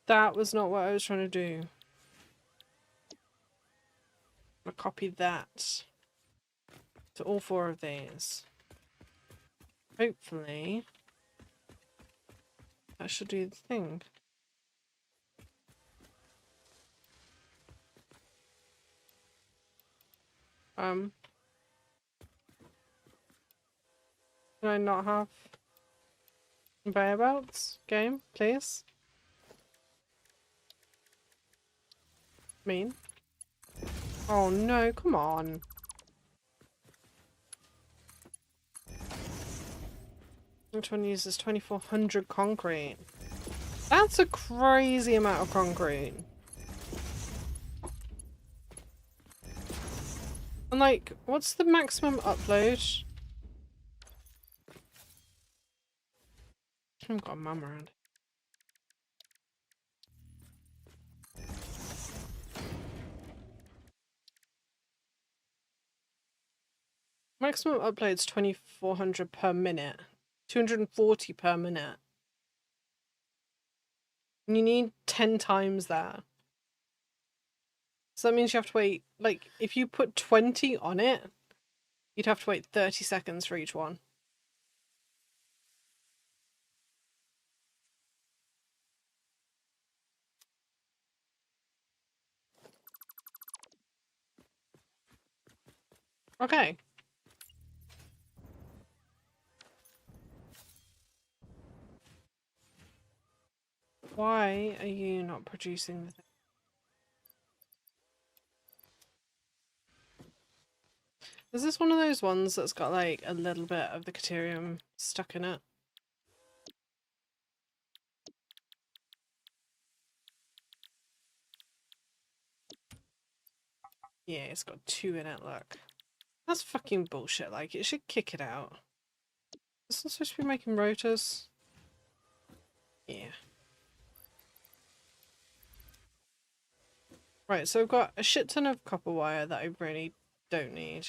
That was not what I was trying to do. I'll copy that to all 4 of these. Hopefully, that should do the thing. Can I not have whereabouts game, please? Mean? Oh no, come on. Which one uses 2400 concrete? That's a crazy amount of concrete. And like, what's the maximum upload? I haven't got a mum around. Maximum upload's 2400 per minute. 240 per minute. And you need 10 times that. So that means you have to wait, like, if you put 20 on it, you'd have to wait 30 seconds for each one. Okay. Why are you not producing the thing? Is this one of those ones that's got like a little bit of the Caterium stuck in it? Yeah, it's got 2 in it, look. That's fucking bullshit, like, it should kick it out. This one's supposed to be making rotors. Yeah. Right, so I've got a shit ton of copper wire that I really don't need.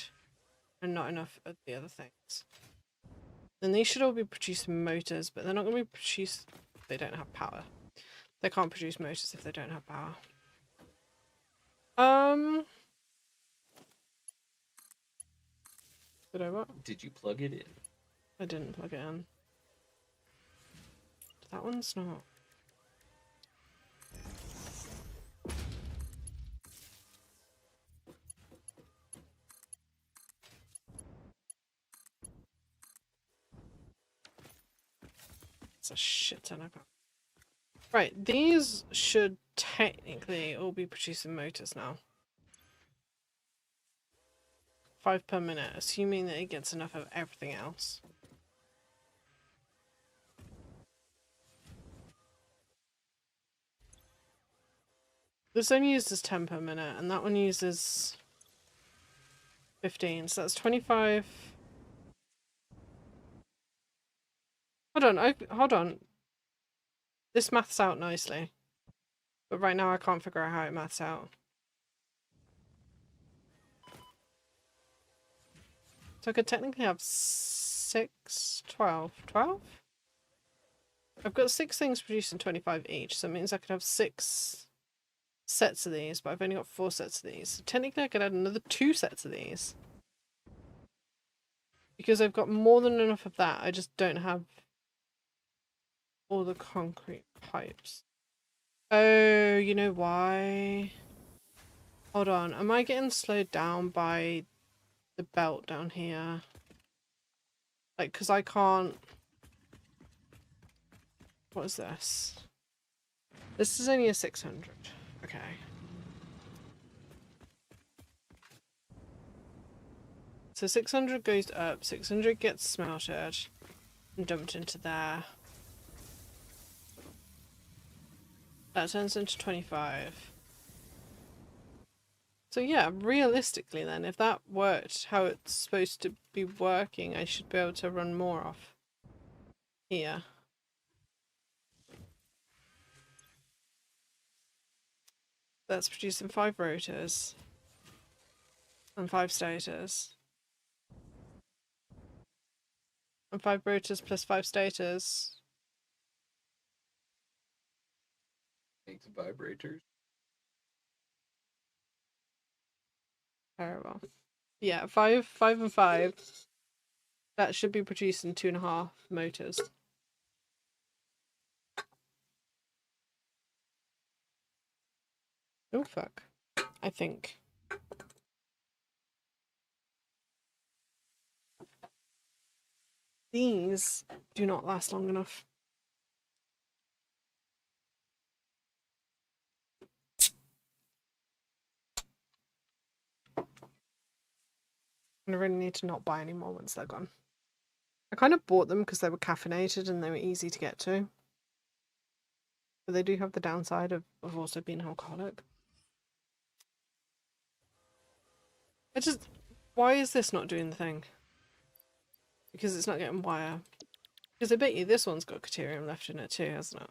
And not enough of the other things. Then these should all be producing motors, but they're not going to be produced if they don't have power. They can't produce motors if they don't have power. Did I what? Did you plug it in? I didn't plug it in. That one's not. It's a shit ton of power. Right, these should technically all be producing motors now. 5 per minute, assuming that it gets enough of everything else. This only uses 10 per minute, and that one uses 15, so that's 25. Hold on. This maths out nicely. But right now I can't figure out how it maths out. So I could technically have 6, 12. 12? I've got 6 things producing 25 each, so it means I could have 6 sets of these, but I've only got 4 sets of these. So technically I could add another 2 sets of these. Because I've got more than enough of that, I just don't have all the concrete pipes. Oh, you know why? Hold on, am I getting slowed down by the belt down here? Like, because I can't... What is this? This is only a 600. Okay. So 600 goes up, 600 gets smelted and dumped into there. That turns into 25. So yeah, realistically then, if that worked how it's supposed to be working, I should be able to run more off here. That's producing 5 rotors and 5 stators. And 5 rotors plus 5 stators. the vibrators. Very well. Yeah, 5 and 5. That should be producing 2.5 motors. Oh fuck. I think. These do not last long enough. I really need to not buy any more once they're gone. I kind of bought them because they were caffeinated and they were easy to get to. But they do have the downside of also being alcoholic. Why is this not doing the thing? Because it's not getting wire. Because I bet you this one's got Caterium left in it too, hasn't it?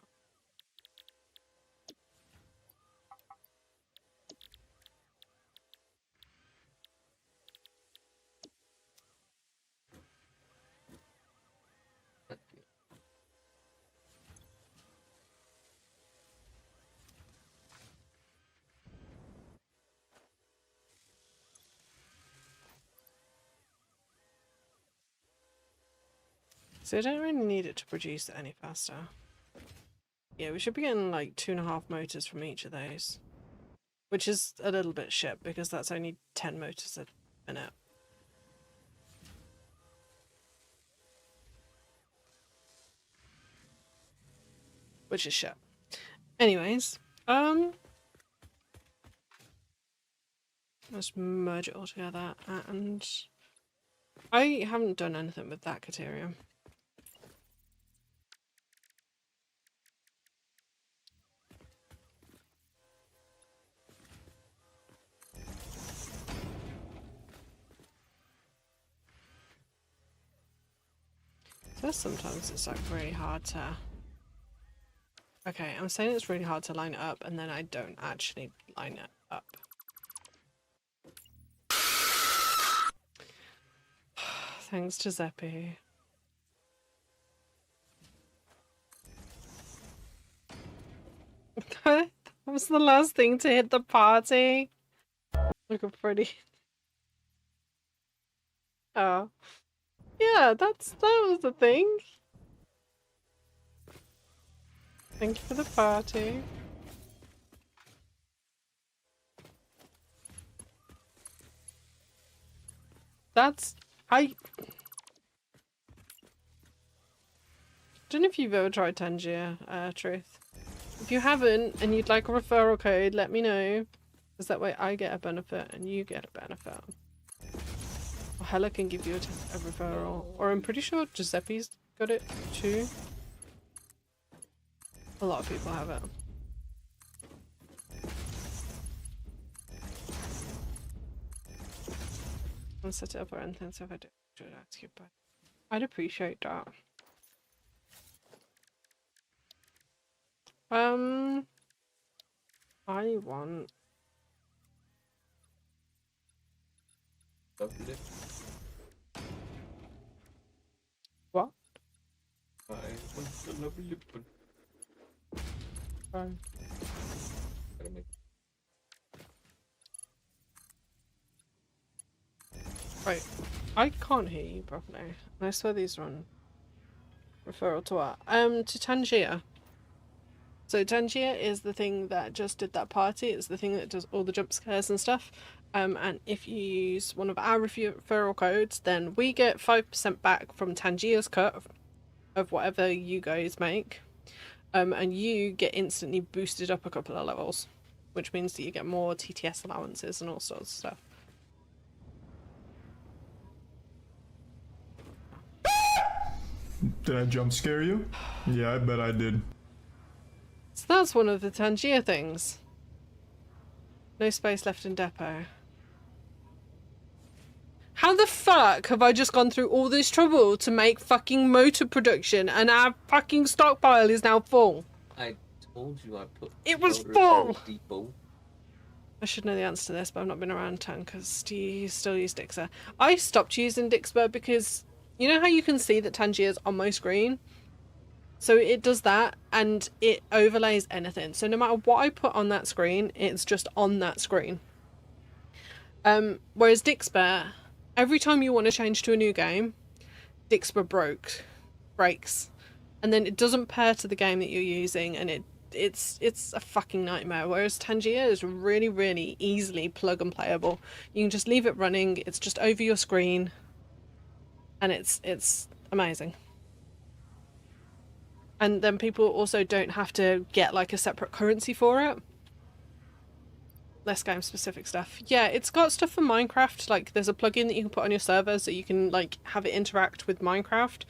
So I don't really need it to produce it any faster. Yeah, we should be getting like 2.5 motors from each of those. Which is a little bit shit because that's only 10 motors a minute. Which is shit. Anyways, let's merge it all together, and I haven't done anything with that Caterium. So sometimes it's like really hard to... Okay, I'm saying it's really hard to line it up, and then I don't actually line it up. Thanks to Zeppy. That was the last thing to hit the party. Look at Freddy. Oh. Yeah, that was the thing. Thank you for the party. I don't know if you've ever tried Tangier, Truth. If you haven't and you'd like a referral code, let me know. Because that way I get a benefit and you get a benefit. Or Hella can give you a referral. Or I'm pretty sure Giuseppe's got it too. A lot of people have it. I'll set it up or anything, so if I do it, ask you, but I'd appreciate that. I want... Lovely. What? I want the lovely one. Right, I can't hear you properly. And I swear these are on referral to what? To Tangier. So Tangier is the thing that just did that party. It's the thing that does all the jump scares and stuff. And if you use one of our referral codes, then we get 5% back from Tangier's cut of whatever you guys make. And you get instantly boosted up a couple of levels, which means that you get more TTS allowances and all sorts of stuff. Did I jump scare you? Yeah, I bet I did. So that's one of the Tangier things. No space left in depot. How the fuck have I just gone through all this trouble to make fucking motor production and our fucking stockpile is now full? I told you I put... It was full! I should know the answer to this, but I've not been around town because you still use Dixer. I stopped using Dixper because you know how you can see that Tangier's on my screen? So it does that, and it overlays anything. So no matter what I put on that screen, it's just on that screen. Whereas Dixper, every time you want to change to a new game, Dixper breaks, and then it doesn't pair to the game that you're using, and it's a fucking nightmare. Whereas Tangier is really, really easily plug and playable. You can just leave it running. It's just over your screen, and it's amazing. And then people also don't have to get like a separate currency for it. Less game specific stuff. Yeah, it's got stuff for Minecraft. Like there's a plugin that you can put on your server so you can like have it interact with Minecraft.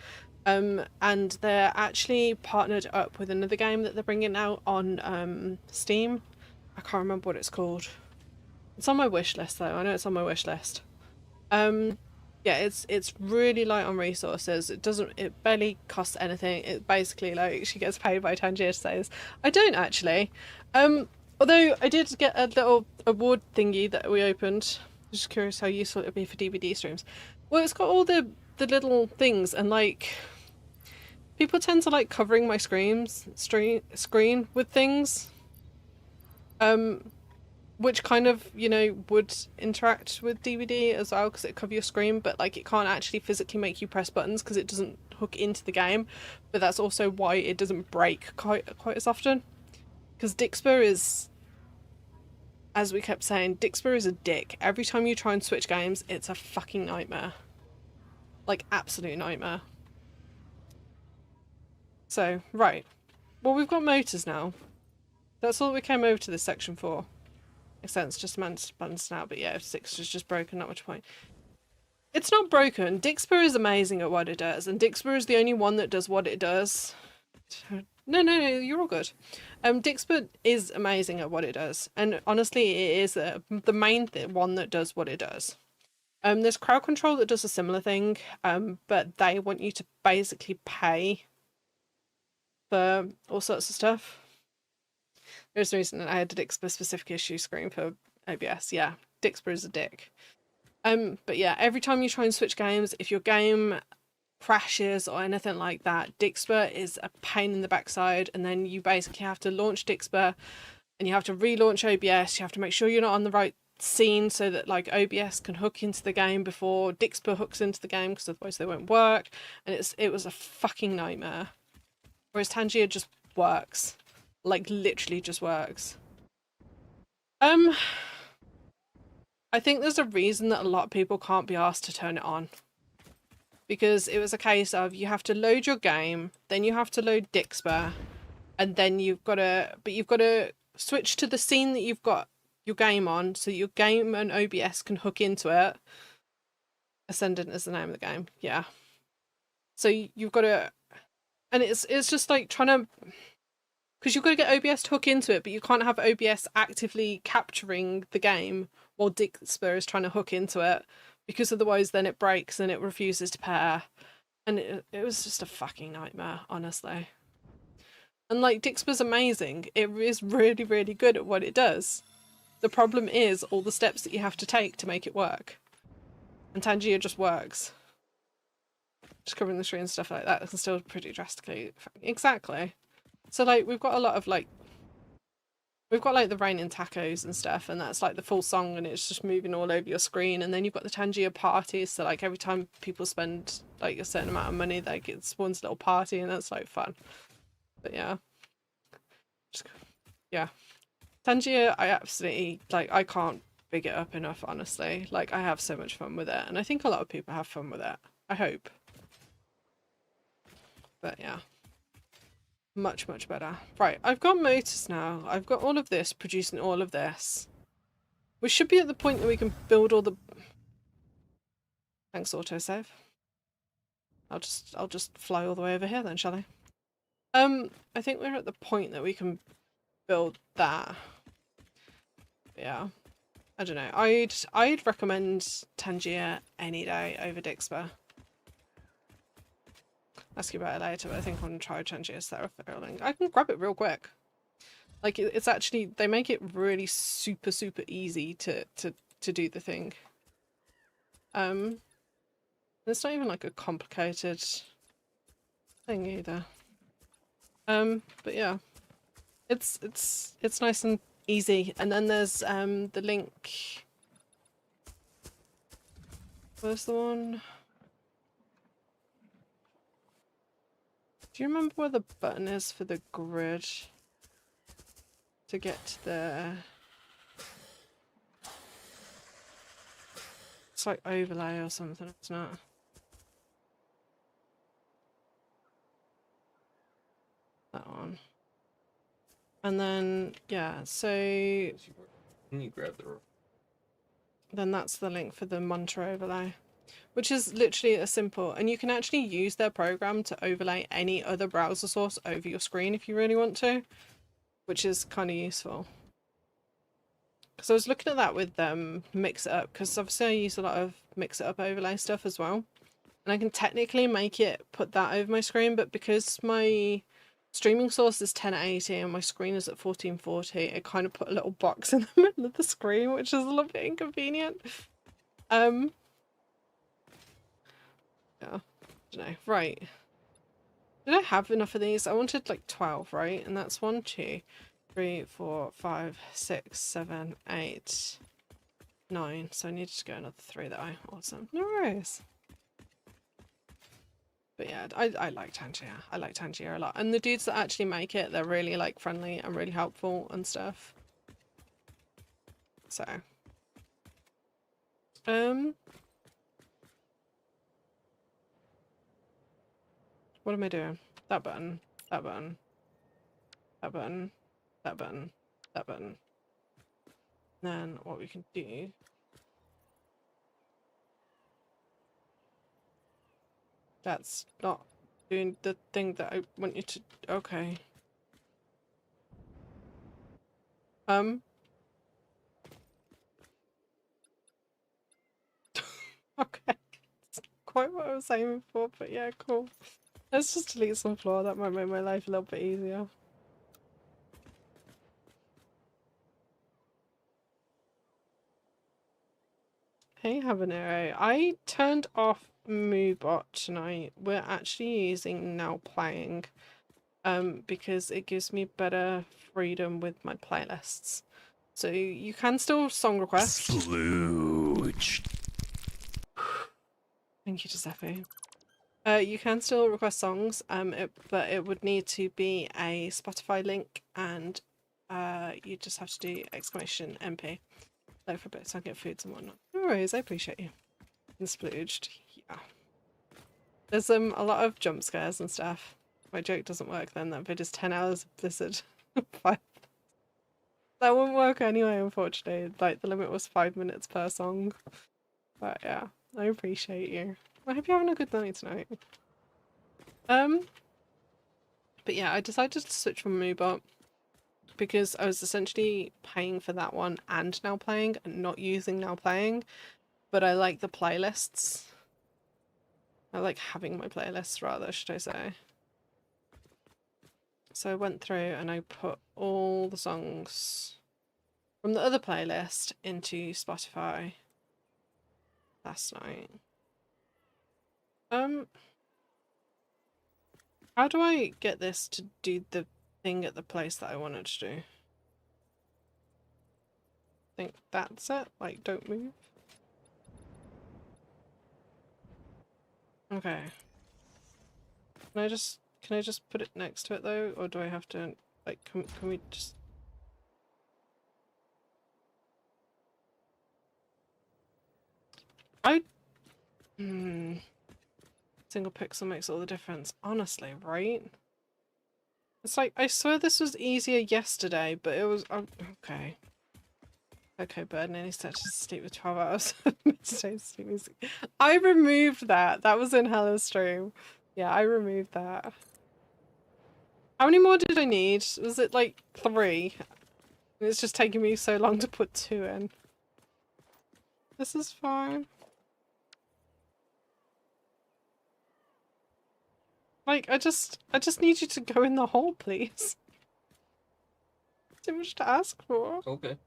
And they're actually partnered up with another game that they're bringing out on Steam. I can't remember what it's called. It's on my wish list though. I know it's on my wish list. Yeah, it's really light on resources. It barely costs anything. It basically like she gets paid by Tangier to say this. I don't actually. Although I did get a little award thingy that we opened. Just curious how useful it would be for DVD streams. Well, it's got all the little things, and like people tend to like covering my screen with things. Which kind of, you know, would interact with DVD as well because it cover your screen, but like it can't actually physically make you press buttons because it doesn't hook into the game. But that's also why it doesn't break quite as often. Because Dixper is, as we kept saying, Dixper is a dick. Every time you try and switch games, it's a fucking nightmare. Like, absolute nightmare. So, right. Well, we've got motors now. That's all we came over to this section for. Makes sense, just buttons now, but yeah, if 6 is just broken, not much point. It's not broken. Dixper is amazing at what it does, and Dixper is the only one that does what it does. No, you're all good. Dixper is amazing at what it does, and honestly, it is the main one that does what it does. There's crowd control that does a similar thing, but they want you to basically pay for all sorts of stuff. There's a reason that I had a Dixper specific issue screen for OBS. Yeah, Dixper is a dick. But yeah, every time you try and switch games, if your game crashes or anything like that, Dixper is a pain in the backside, and then you basically have to launch Dixper and you have to relaunch OBS. You have to make sure you're not on the right scene so that like OBS can hook into the game before Dixper hooks into the game, because otherwise they won't work, and it was a fucking nightmare. Whereas Tangier just works. Like literally just works. I think there's a reason that a lot of people can't be asked to turn it on. Because it was a case of you have to load your game, then you have to load Dixper, and then you've got to switch to the scene that you've got your game on, so your game and OBS can hook into it. Ascendant is the name of the game, yeah. So you've got to, and it's just like trying to, because you've got to get OBS to hook into it, but you can't have OBS actively capturing the game while Dixper is trying to hook into it, because otherwise then it breaks and it refuses to pair. And it was just a fucking nightmare, honestly. And like, Dixper's amazing. It is really, really good at what it does. The problem is all the steps that you have to take to make it work. And Tangier just works. Just covering the screen and stuff like that can still pretty drastically. Exactly. So like we've got a lot of like the raining tacos and stuff, and that's like the full song and it's just moving all over your screen, and then you've got the Tangier parties, so like every time people spend like a certain amount of money, like it spawns a little party, and that's like fun. But yeah. Yeah. Tangier, I absolutely like, I can't big it up enough, honestly. Like I have so much fun with it, and I think a lot of people have fun with it. I hope. But yeah. Much, much better. Right, I've got motors now. I've got all of this producing all of this. We should be at the point that we can build all the... Thanks, autosave. I'll just fly all the way over here then, shall I? I think we're at the point that we can build that. Yeah. I don't know. I'd recommend Tangier any day over Dixper. Ask you about it later, but I think I'm gonna try Tangier's Theraphiling. I can grab it real quick. Like it's actually, they make it really super easy to do the thing. It's not even like a complicated thing either. But yeah, it's nice and easy. And then there's the link. Where's the one? Do you remember where the button is for the grid? To get to the... It's like overlay or something, it's not. That one. And then, yeah, so Can you grab the rope? then that's the link for the monitor overlay, which is literally a simple, and you can actually use their program to overlay any other browser source over your screen if you really want to, which is kind of useful. Because I was looking at that with Mix It Up, because obviously I use a lot of Mix It Up overlay stuff as well. And I can technically make it put that over my screen, but because my streaming source is 1080 and my screen is at 1440, it kind of put a little box in the middle of the screen, which is a little bit inconvenient. Yeah, I don't know. Right. Did I have enough of these? I wanted like 12, right? And that's 1, 2, 3, 4, 5, 6, 7, 8, 9. So I need to go another 3 that I awesome. No worries. But yeah, I like Tangier. I like Tangier a lot. And the dudes that actually make it, they're really like friendly and really helpful and stuff. So what am I doing? That button, that button, that button, that button, that button. Then what we can do, that's not doing the thing that I want you to, okay. Okay. It's quite what I was aiming for, but yeah, cool. Let's just delete some floor, that might make my life a little bit easier. Hey Habanero, I turned off Moobot tonight. We're actually using Now Playing because it gives me better freedom with my playlists. So you can still song request. Splooge. Thank you, Giuseppe. You can still request songs, but it would need to be a Spotify link, and you just have to do exclamation MP. Like for a bit so I get foods and whatnot. No worries, I appreciate you. And splooged, yeah. There's a lot of jump scares and stuff. My joke doesn't work then, that video's 10 hours of Blizzard. 5. That wouldn't work anyway, unfortunately. Like, the limit was 5 minutes per song. But yeah, I appreciate you. I hope you're having a good night tonight. But yeah, I decided to switch from Moobot because I was essentially paying for that one and Now Playing and not using Now Playing, but I like the playlists. I like having my playlists rather, should I say. So I went through and I put all the songs from the other playlist into Spotify last night. How do I get this to do the thing at the place that I wanted to do? I think that's it. Like, don't move. Okay. Can I just put it next to it though, or do I have to like can we just? Single pixel makes all the difference. Honestly, right? It's like I swear this was easier yesterday, but it was okay. Okay, bird nearly set to sleep with 12 hours of midday sleep music. I removed that. That was in Hello Stream. Yeah, I removed that. How many more did I need? Was it like 3? It's just taking me so long to put 2 in. This is fine. Like, I just need you to go in the hole, please. Too much to ask for. Okay.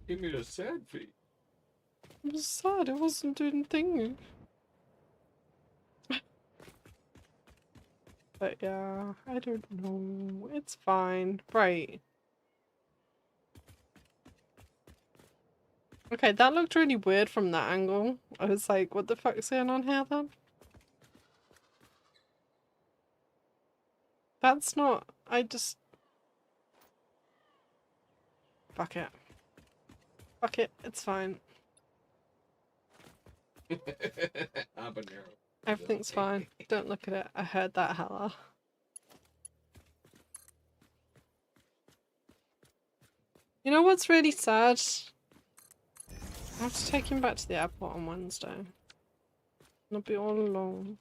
Give me a sad feet. I'm sad it wasn't doing thing. But yeah, I don't know. It's fine. Right. Okay, that looked really weird from that angle. I was like, what the fuck's going on here then? That's not... I just... Fuck it. Fuck it. It's fine. Habanero. Everything's fine. Don't look at it. I heard that hella. You know what's really sad? I have to take him back to the airport on Wednesday. I'll be all alone.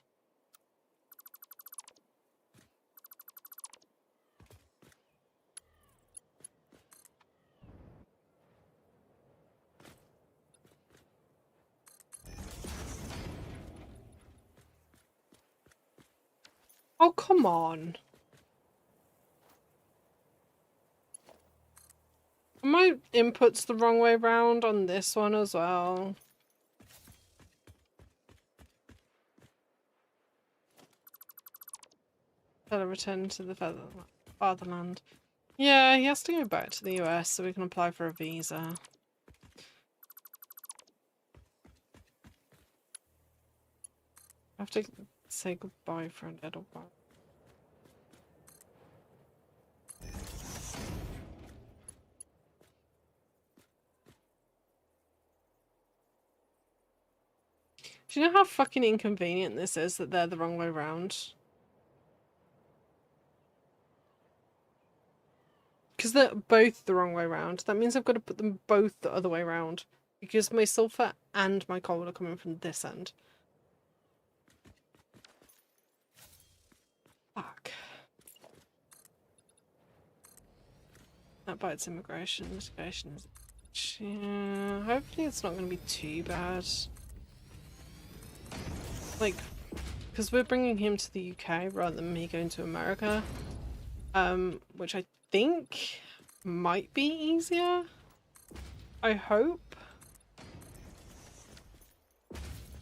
Oh, come on. Are my input's the wrong way round on this one as well? Gotta return to the fatherland. Yeah, he has to go back to the US so we can apply for a visa. I have to say goodbye for a little while. Do you know how fucking inconvenient this is that they're the wrong way round? Because they're both the wrong way round. That means I've got to put them both the other way round. Because my sulfur and my coal are coming from this end. Fuck. That bites immigration. Litigation. Yeah, hopefully it's not going to be too bad. Like, because we're bringing him to the UK rather than me going to America. Which I think might be easier. I hope.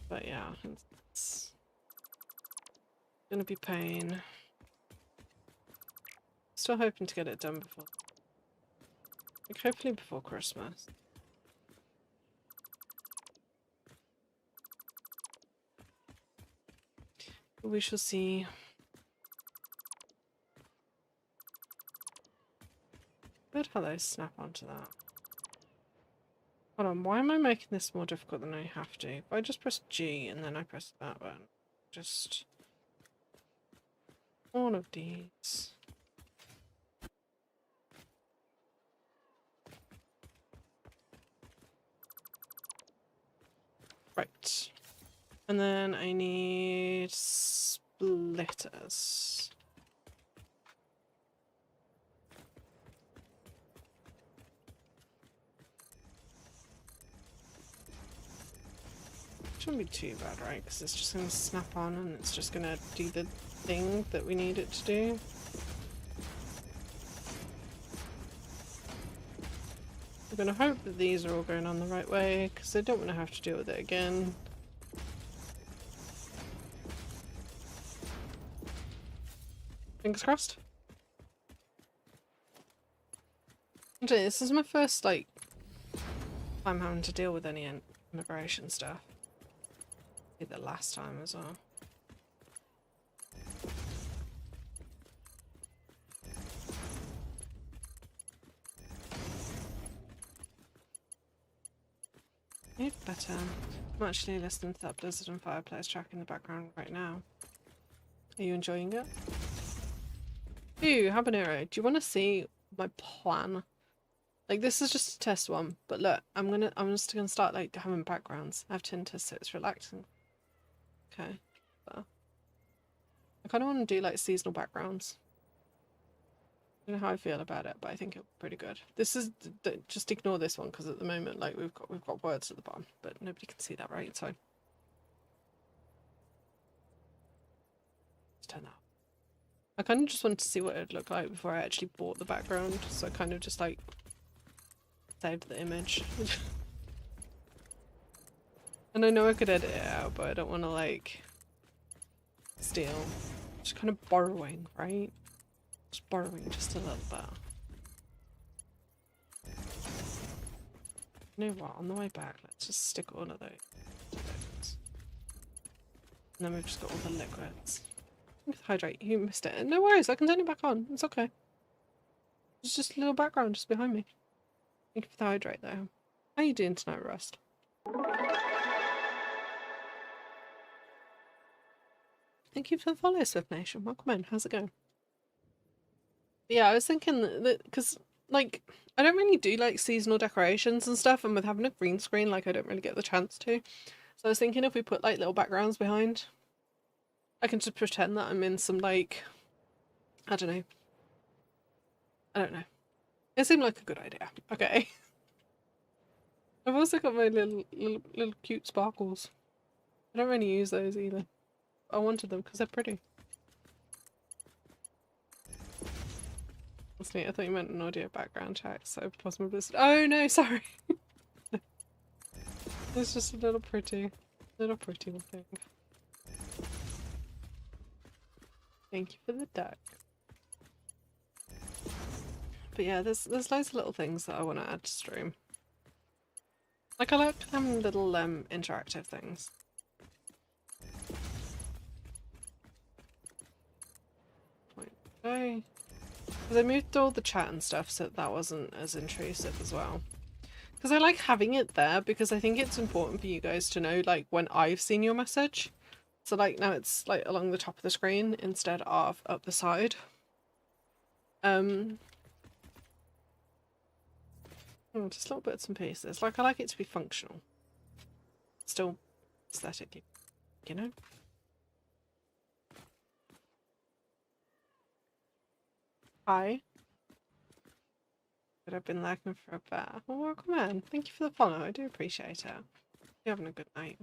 But yeah, it's gonna be pain. Still hoping to get it done before, like, hopefully before Christmas. But we shall see. Good how they snap onto that. Hold on, why am I making this more difficult than I have to? If I just press G and then I press that button. Just all of these. Right. And then I need splitters. Shouldn't be too bad, right? Because it's just going to snap on and it's just going to do the thing that we need it to do. I'm going to hope that these are all going on the right way because I don't want to have to deal with it again. Fingers crossed. Actually, this is my first, like, time having to deal with any immigration stuff. The last time as well. Need better. I'm actually listening to that Blizzard and Fireplace track in the background right now. Are you enjoying it? Ooh, Habanero, do you want to see my plan? Like, this is just a test one, but look, I'm just gonna start, like, having backgrounds. I have tinnitus, so it's relaxing. Okay. So, I kind of want to do, like, seasonal backgrounds. I don't know how I feel about it, but I think it'll be pretty good. This is just ignore this one because at the moment, like, we've got words at the bottom, but nobody can see that, right? So let's turn that off. I kind of just wanted to see what it'd look like before I actually bought the background, so I kind of just, like, saved the image. And I know I could edit it out, but I don't want to like steal. Just kind of borrowing, right? Just borrowing just a little bit. You know what? On the way back, let's just stick all of those liquids. And then we've just got all the liquids. Hydrate. You missed it. No worries. I can turn it back on. It's okay. It's just a little background just behind me. Thank you for the hydrate though. How you doing tonight, Rust? Thank you for the follow, Swift Nation. Welcome in. How's it going? But yeah, I was thinking that because like I don't really do like seasonal decorations and stuff, and with having a green screen, like I don't really get the chance to. So I was thinking if we put like little backgrounds behind, I can just pretend that I'm in some like I don't know. I don't know. It seemed like a good idea. Okay. I've also got my little cute sparkles. I don't really use those either. I wanted them because they're pretty. That's neat. I thought you meant an audio background check, so possible blizzard. Oh no, sorry. It's just a little pretty thing. Thank you for the duck. But yeah, there's loads of little things that I want to add to stream. Like I like having little interactive things. Okay. Because I moved all the chat and stuff so that wasn't as intrusive as well. Because I like having it there because I think it's important for you guys to know like when I've seen your message. So like now it's like along the top of the screen instead of up the side. Just little bits and pieces. Like I like it to be functional. Still aesthetic, you know? Hi. But I've been lacking for a bit. Well, welcome in. Thank you for the follow. I do appreciate it. You're having a good night.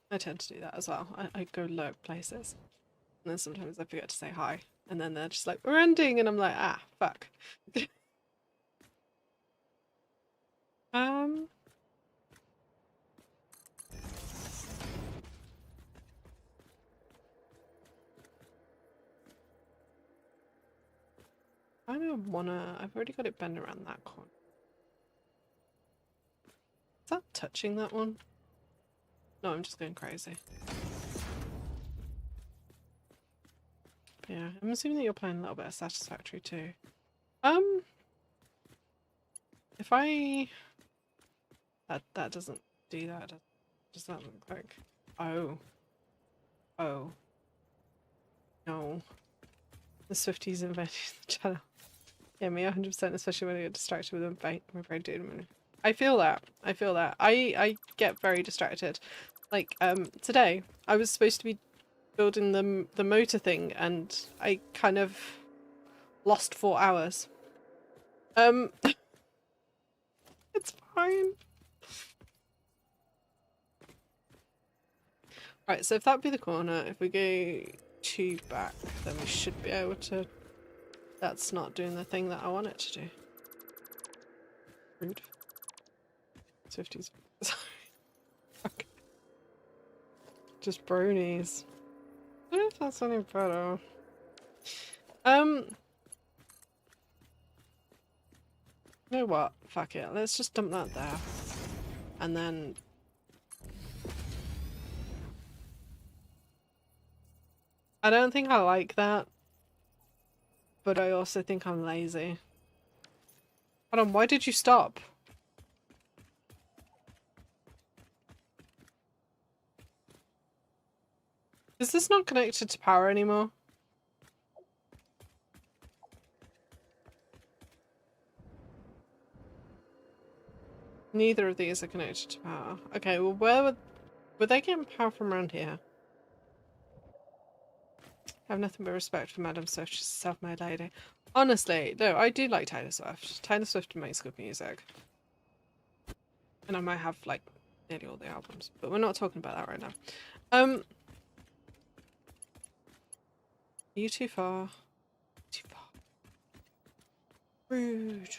I tend to do that as well. I go lurk places. And then sometimes I forget to say hi. And then they're just like, we're ending! And I'm like, ah, fuck. I don't wanna... I've already got it bent around that corner. Is that touching that one? No, I'm just going crazy. But yeah, I'm assuming that you're playing a little bit of Satisfactory too. If I... That doesn't do that. Does that look like... Oh. Oh. No. The Swifties invented the channel. Yeah, me 100%, especially when I get distracted with them. I'm afraid to do. I feel that. I feel that. I get very distracted. Like, today, I was supposed to be building the motor thing, and I kind of lost 4 hours. It's fine. Right, so if that be the corner, if we go 2 back, then we should be able to... That's not doing the thing that I want it to do. Rude. 50s. Sorry. Okay. Just bronies. I don't know if that's any better. You know what? Fuck it. Let's just dump that there. And then... I don't think I like that. But I also think I'm lazy. Hold on, why did you stop? Is this not connected to power anymore? Neither of these are connected to power. Okay, well where would they get power from around here? I have nothing but respect for Madam Swift, she's a self-made lady. Honestly, no, I do like Taylor Swift. Taylor Swift makes good music. And I might have, like, nearly all the albums. But we're not talking about that right now. You too far. Too far. Rude.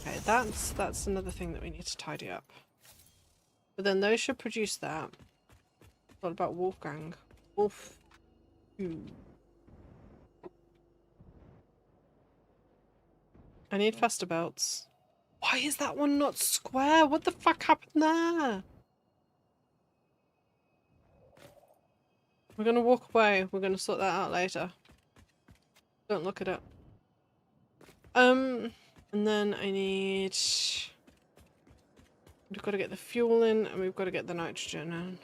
Okay, that's another thing that we need to tidy up. But then those should produce that. What about Wolfgang? Wolf. Ooh. I need faster belts. Why is that one not square? What the fuck happened there? We're gonna walk away. We're gonna sort that out later. Don't look at it. And then I need... We've got to get the fuel in, and we've got to get the nitrogen in.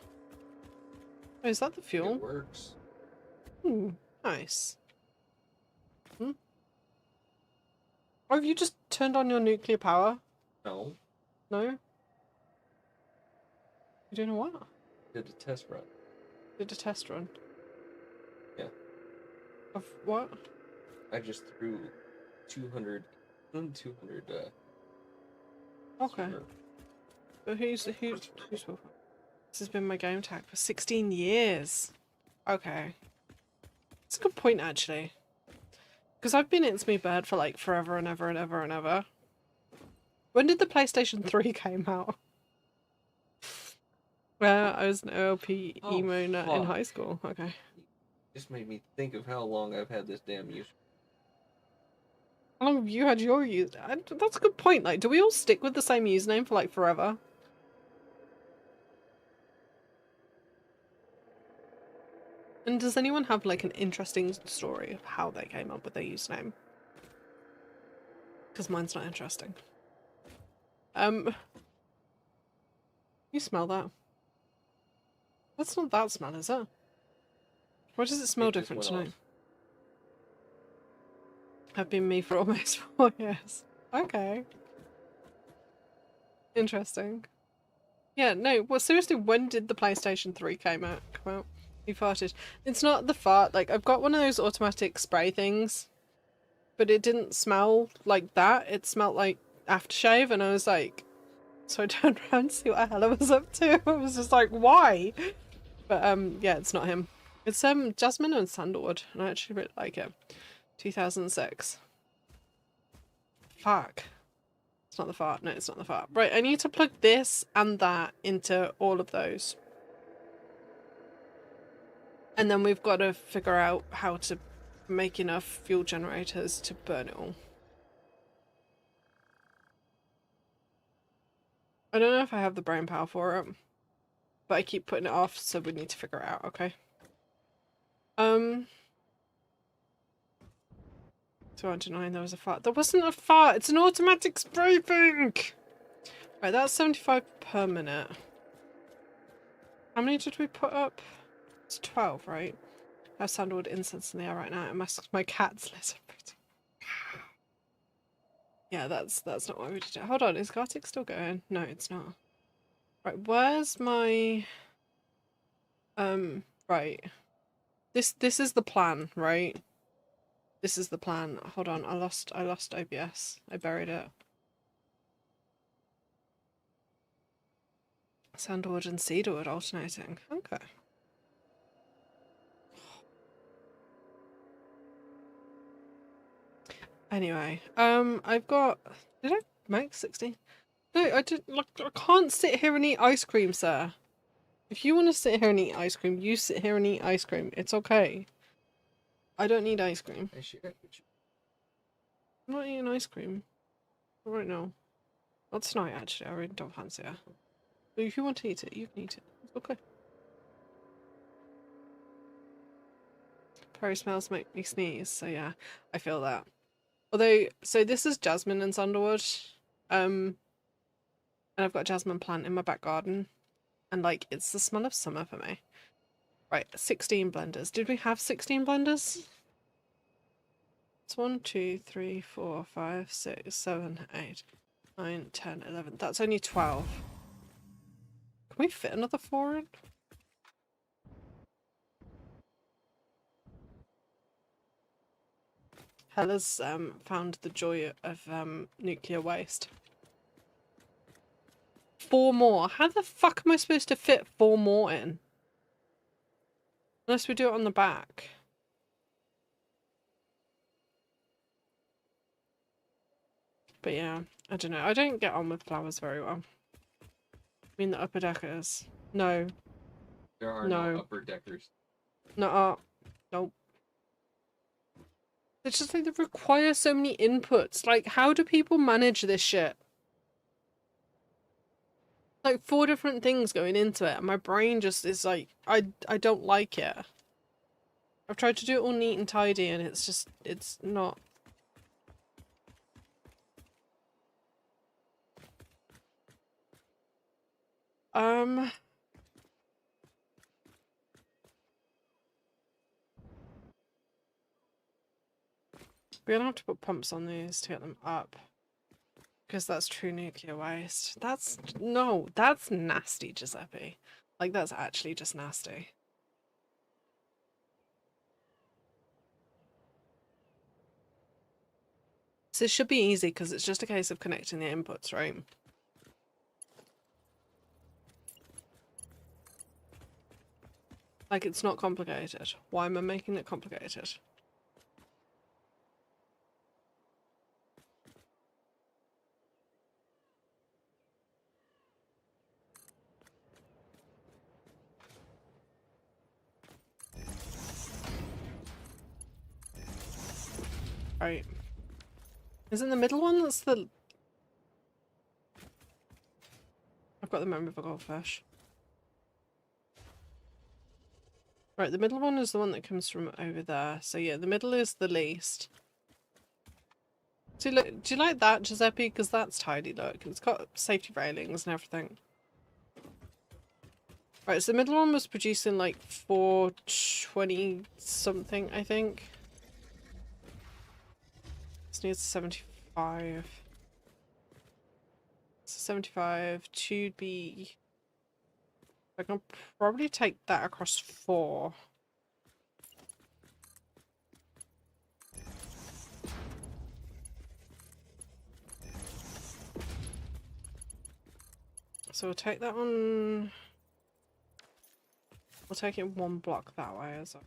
Oh, is that the fuel? It works. Ooh, nice. Hmm? Oh, have you just turned on your nuclear power? No. No? You doing a what? Did a test run. Did a test run? Yeah. Of what? I just threw 200. Okay. Super. But who's Wolfgang? This has been my game tag for 16 years. Okay. It's a good point, actually. Because I've been It's Me Bird for like forever and ever and ever and ever. When did the PlayStation 3 came out? I was an OLP emo nut in high school. Okay. Just made me think of how long I've had this damn use. How long have you had your use? That's a good point. Like, do we all stick with the same username for like forever? And does anyone have like an interesting story of how they came up with their username? Because mine's not interesting. You smell that? That's not that smell, is it? Why does it smell It just different went tonight? off. Have been me for almost 4 years. Okay. Interesting. Yeah, no, well seriously, when did the PlayStation 3 come out? You farted. It's not the fart, like I've got one of those automatic spray things, but it didn't smell like that. It smelled like aftershave, and I was like, so I turned around to see what the hell I was up to. I was just like, why? But yeah, it's not him. It's Jasmine and Sandalwood, and I actually really like it. 2006. Fuck. It's not the fart. No, it's not the fart. Right, I need to plug this and that into all of those. And then we've got to figure out how to make enough fuel generators to burn it all. I don't know if I have the brain power for it, but I keep putting it off, so we need to figure it out, okay? 209, there was a fart. There wasn't a fart! It's an automatic spray thing! Right, that's 75 per minute. How many did we put up? It's 12, right? I have sandalwood incense in the air right now. It masks my cat's lizard. Yeah, that's not why we did it. Hold on, is Gartic still going? No, it's not. Right, where's my right. This is the plan, right? This is the plan. Hold on, I lost OBS. I buried it. Sandalwood and cedarwood alternating. Okay. Anyway, I've got... Did I make 16? No, I didn't. Look, I can't sit here and eat ice cream, sir. If you want to sit here and eat ice cream, you sit here and eat ice cream. It's okay. I don't need ice cream. I'm not eating ice cream. Not right now. Not tonight, actually. I really don't fancy it. But if you want to eat it, you can eat it. It's okay. Prairie smells make me sneeze, so yeah, I feel that. Although, so this is jasmine and sandalwood. And I've got a jasmine plant in my back garden. And like, it's the smell of summer for me. Right, 16 blenders. Did we have 16 blenders? It's 1, 2, 3, 4, 5, 6, 7, 8, 9, 10, 11. That's only 12. Can we fit another 4 in? Hella's found the joy of nuclear waste. 4 more. How the fuck am I supposed to fit 4 more in? Unless we do it on the back. But yeah, I don't know. I don't get on with flowers very well. I mean the upper deckers. No. There are No. no upper deckers. Nuh-uh. Nope. It's just like they require so many inputs. Like, how do people manage this shit? Like 4 different things going into it, and my brain just is like, I don't like it. I've tried to do it all neat and tidy, and it's not. We're gonna have to put pumps on these to get them up. Because that's true nuclear waste. No, that's nasty, Giuseppe. Like, that's actually just nasty. So this should be easy because it's just a case of connecting the inputs, right? Like, it's not complicated. Why am I making it complicated? Right. Isn't the middle one that's the... I've got the memory of a goldfish. Right, the middle one is the one that comes from over there. So yeah, the middle is the least. Do you like that, Giuseppe? Because that's tidy, look. It's got safety railings and everything. Right, so the middle one was producing like 420 something, I think. This needs 75. So 75 to be... I can probably take that across 4. So we'll take that on... We'll take it 1 block that way as well.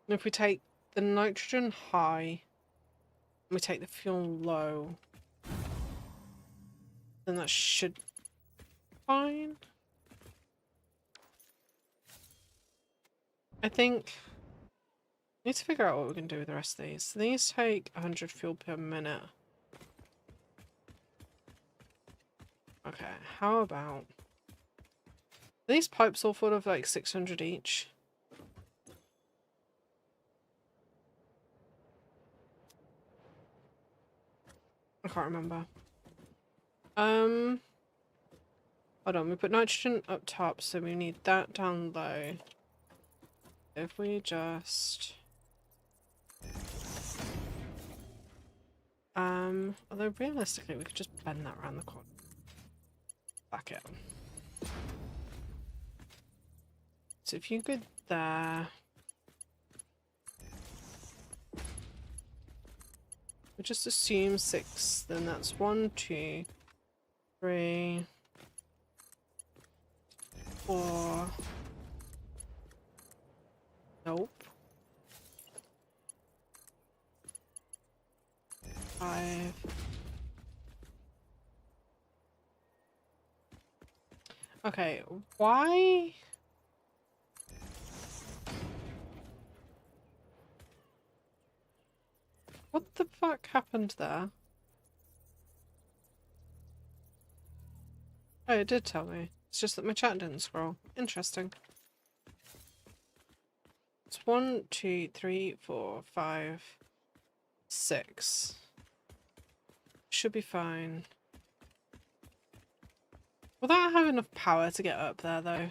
And if we take the nitrogen high, and we take the fuel low, then that should be fine. I think I need to figure out what we can do with the rest of these. So these take 100 fuel per minute. Okay, how about... Are these pipes all full of like 600 each? I can't remember. Hold on, we put nitrogen up top, so we need that down low. If we just... although realistically we could just bend that around the corner. Back it. So if you go there... We just assume 6, then that's 1, 2, 3, 4. Nope. 5. Okay, why? What the fuck happened there? Oh, it did tell me. It's just that my chat didn't scroll. Interesting. It's 1, 2, 3, 4, 5, 6. Should be fine. Will that have enough power to get up there, though?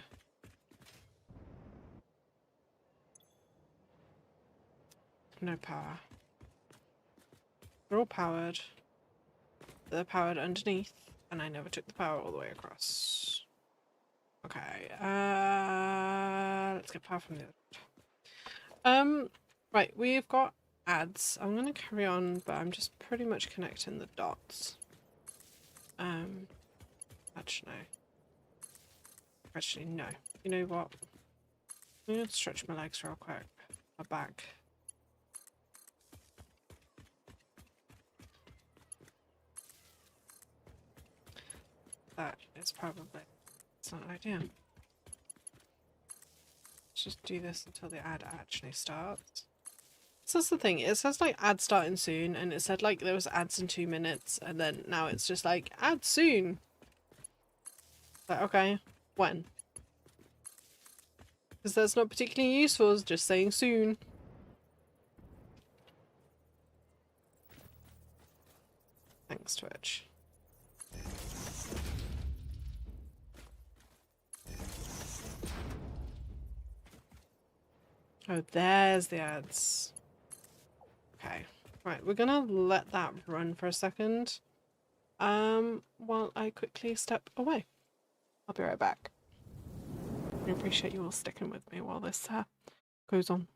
No power. They're all powered. They're powered underneath, and I never took the power all the way across. Okay, let's get power from the other. Right, we've got ads. I'm gonna carry on, but I'm just pretty much connecting the dots. Actually, no. Actually, no. You know what? I'm gonna stretch my legs real quick. My back. That is probably... It's not an idea. Let's just do this until the ad actually starts. So that's the thing, it says like ad starting soon, and it said like there was ads in 2 minutes, and then now it's just like ad soon. Like, okay, when? Because that's not particularly useful, it's just saying soon. Thanks, Twitch. Oh, there's the ads. Okay. Right, we're gonna let that run for a second. While I quickly step away. I'll be right back. I appreciate you all sticking with me while this goes on.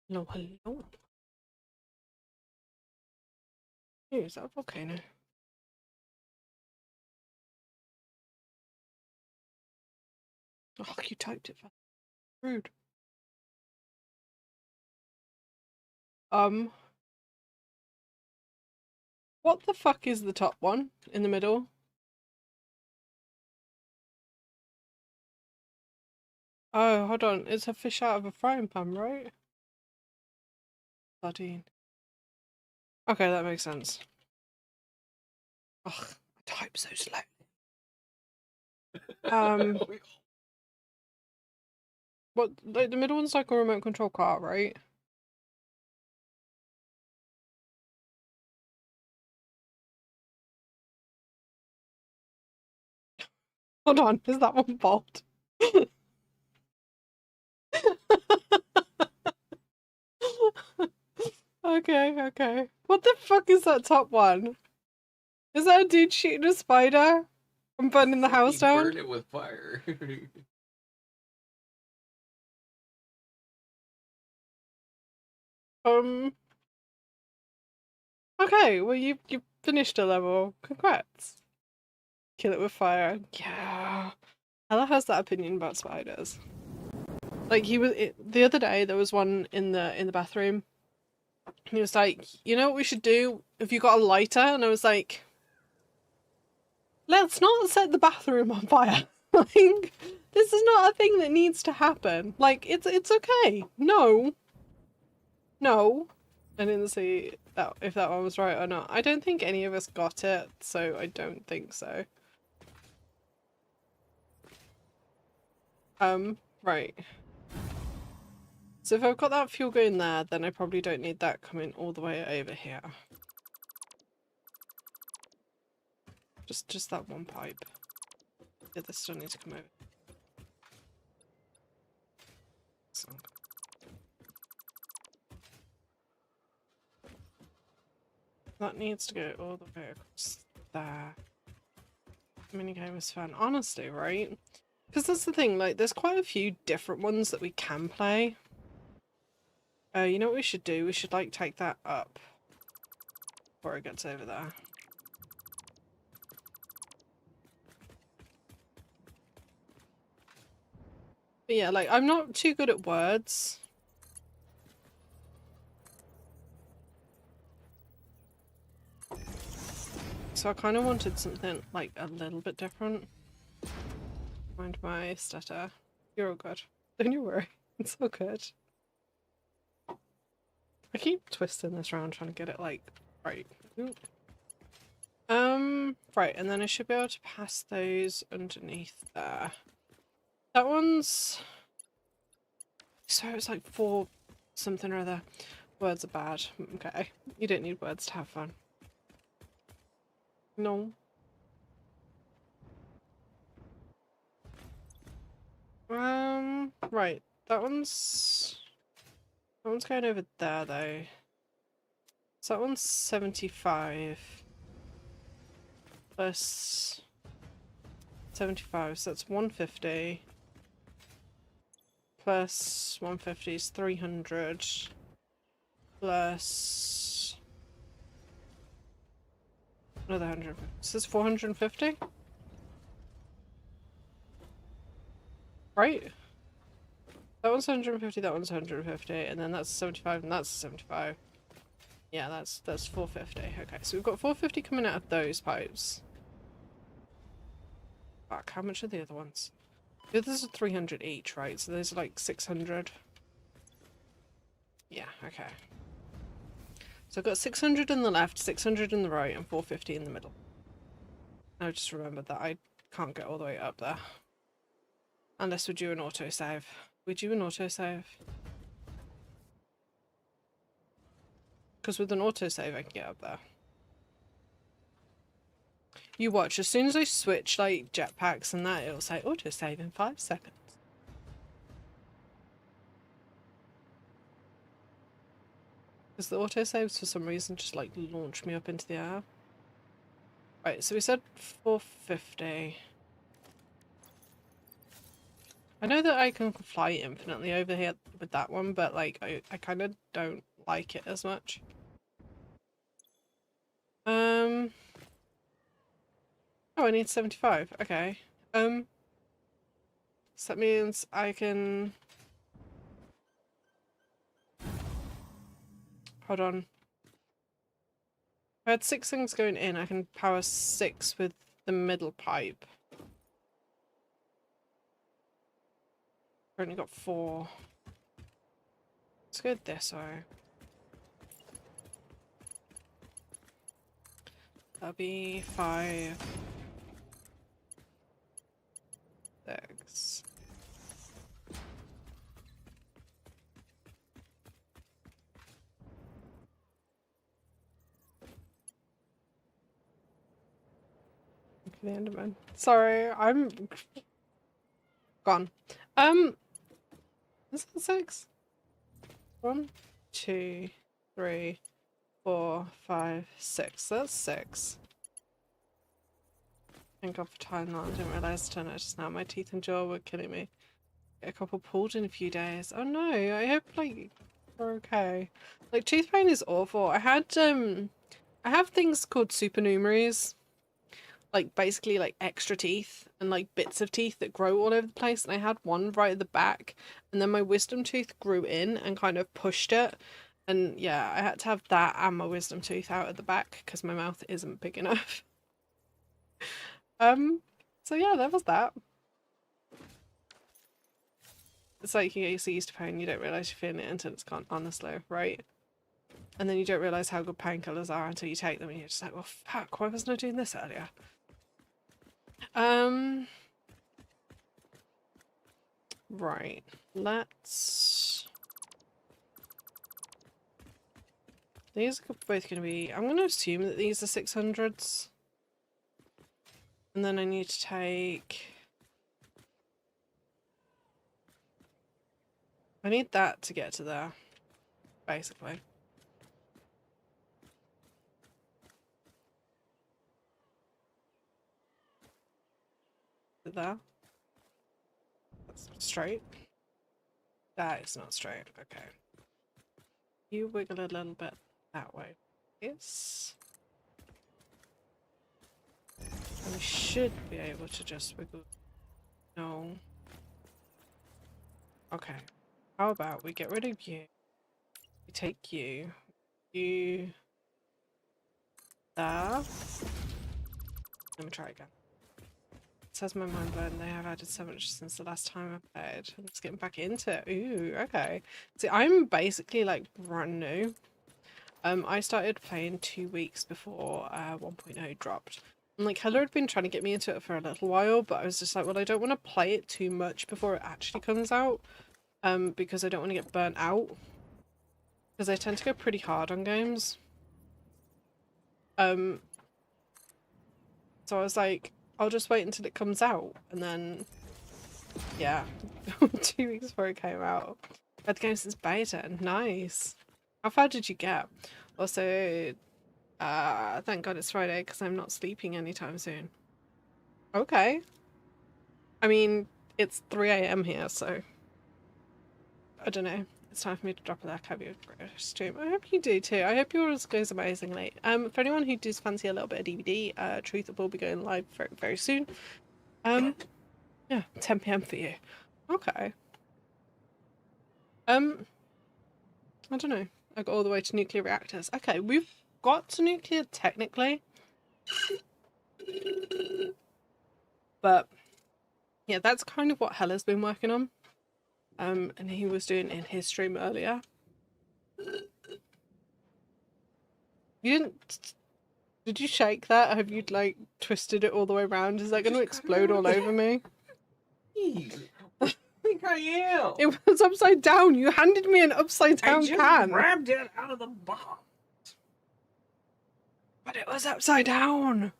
Hello, hello. Hey, is that a volcano? Oh, you typed it fast. Rude. What the fuck is the top one in the middle? Oh, hold on. It's a fish out of a frying pan, right? Sardine. Okay, that makes sense. Ugh, I type so slow. What? Like the middle one's like a remote control car, right? Hold on, is that one bolt? Okay, okay. What the fuck is that top one? Is that a dude shooting a spider and burning the house down? Burn it with fire. Okay, well you finished a level. Congrats. Kill it with fire. Yeah. Ella has that opinion about spiders. Like the other day there was one in the bathroom. And he was like, "You know what we should do? If you got a lighter?" And I was like, "Let's not set the bathroom on fire." Like, this is not a thing that needs to happen. Like, it's okay. No. No. I didn't see that if that one was right or not. I don't think any of us got it, so I don't think so. Right. So if I've got that fuel going there, then I probably don't need that coming all the way over here. Just that one pipe. Yeah, this still needs to come over. So. That needs to go all the way across there. Minigame is fun. Honestly, right? Because that's the thing, like, there's quite a few different ones that we can play. You know what we should do? We should, like, take that up before it gets over there. But yeah, like, I'm not too good at words. So I kind of wanted something, like, a little bit different. Mind my stutter. You're all good. Don't you worry. It's all good. I keep twisting this around trying to get it, like, right. Oop. Right, and then I should be able to pass those underneath there. That one's... So it's like 4 something or other. Words are bad. Okay. You don't need words to have fun. No. Right. That one's going over there though. So that one's 75 plus 75, so that's 150 plus 150 is 300 plus another 150. So it's 450? Right? That one's 150, that one's 150, and then that's 75 and that's 75. Yeah, that's 450. Okay, so we've got 450 coming out of those pipes. Fuck, how much are the other ones? The others are 300 each, right? So those are like 600. Yeah, okay. So I've got 600 in the left, 600 in the right, and 450 in the middle. I just remembered that I can't get all the way up there. Unless we do an autosave. We do an autosave. Because with an autosave I can get up there. You watch, as soon as I switch like jetpacks and that, it'll say autosave in 5 seconds. Because the autosaves for some reason just like launch me up into the air. Right, so we said 450. I know that I can fly infinitely over here with that one, but like I kind of don't like it as much. Oh, I need 75. Okay. So that means I can. Hold on. I had 6 things going in. I can power 6 with the middle pipe. I've only got 4. Let's go this way. That'll be 5, 6. The Enderman. Sorry, I'm gone. Is that 6? 1, 2, 3, 4, 5, 6. That's 6. Thank God for timeline. I didn't realise to turn it just now. My teeth and jaw were killing me. Get a couple pulled in a few days. Oh no, I hope like we're okay. Like tooth pain is awful. I have things called supernumeraries. Like basically like extra teeth and like bits of teeth that grow all over the place, and I had one right at the back, and then my wisdom tooth grew in and kind of pushed it, and yeah, I had to have that and my wisdom tooth out at the back because my mouth isn't big enough. So yeah, that was that. It's like you get so used to pain, you don't realise you're feeling it until it's gone, honestly, right? And then you don't realise how good painkillers are until you take them and you're just like, well fuck, why wasn't I doing this earlier? Right, let's... These are both going to be... I'm going to assume that these are 600s. And then I need to take... I need that to get to there, basically. Is it there? That's straight. That is not straight. Okay. You wiggle a little bit that way. Yes. And we should be able to just wiggle. No. Okay. How about we get rid of you? We take you. You. There. Let me try again. It says my mind blown. They have added so much since the last time I played. I'm just getting back into it. Ooh, okay. See, I'm basically like brand new. I started playing 2 weeks before 1.0 dropped. And like Heather had been trying to get me into it for a little while, but I was just like, well, I don't want to play it too much before it actually comes out. Because I don't want to get burnt out. Because I tend to go pretty hard on games. So I was like, I'll just wait until it comes out, and then, yeah, 2 weeks before it came out. I've had the game since beta. Nice. How far did you get? Also, thank God it's Friday because I'm not sleeping anytime soon. Okay. I mean, it's 3 AM here, so I don't know. It's time for me to drop a like, have you stream. I hope you do too. I hope yours goes amazingly. For anyone who does fancy a little bit of DVD, Truth will be going live very, very soon. Yeah, 10 PM for you. Okay. I don't know. I got all the way to nuclear reactors. Okay, we've got to nuclear technically. But yeah, that's kind of what Hella's been working on. And he was doing in his stream earlier. You didn't... Did you shake that? Have you, like, twisted it all the way around? Is that going to explode all over me? I think I am. It was upside down. You handed me an upside down I just can. grabbed it out of the box. But it was upside down.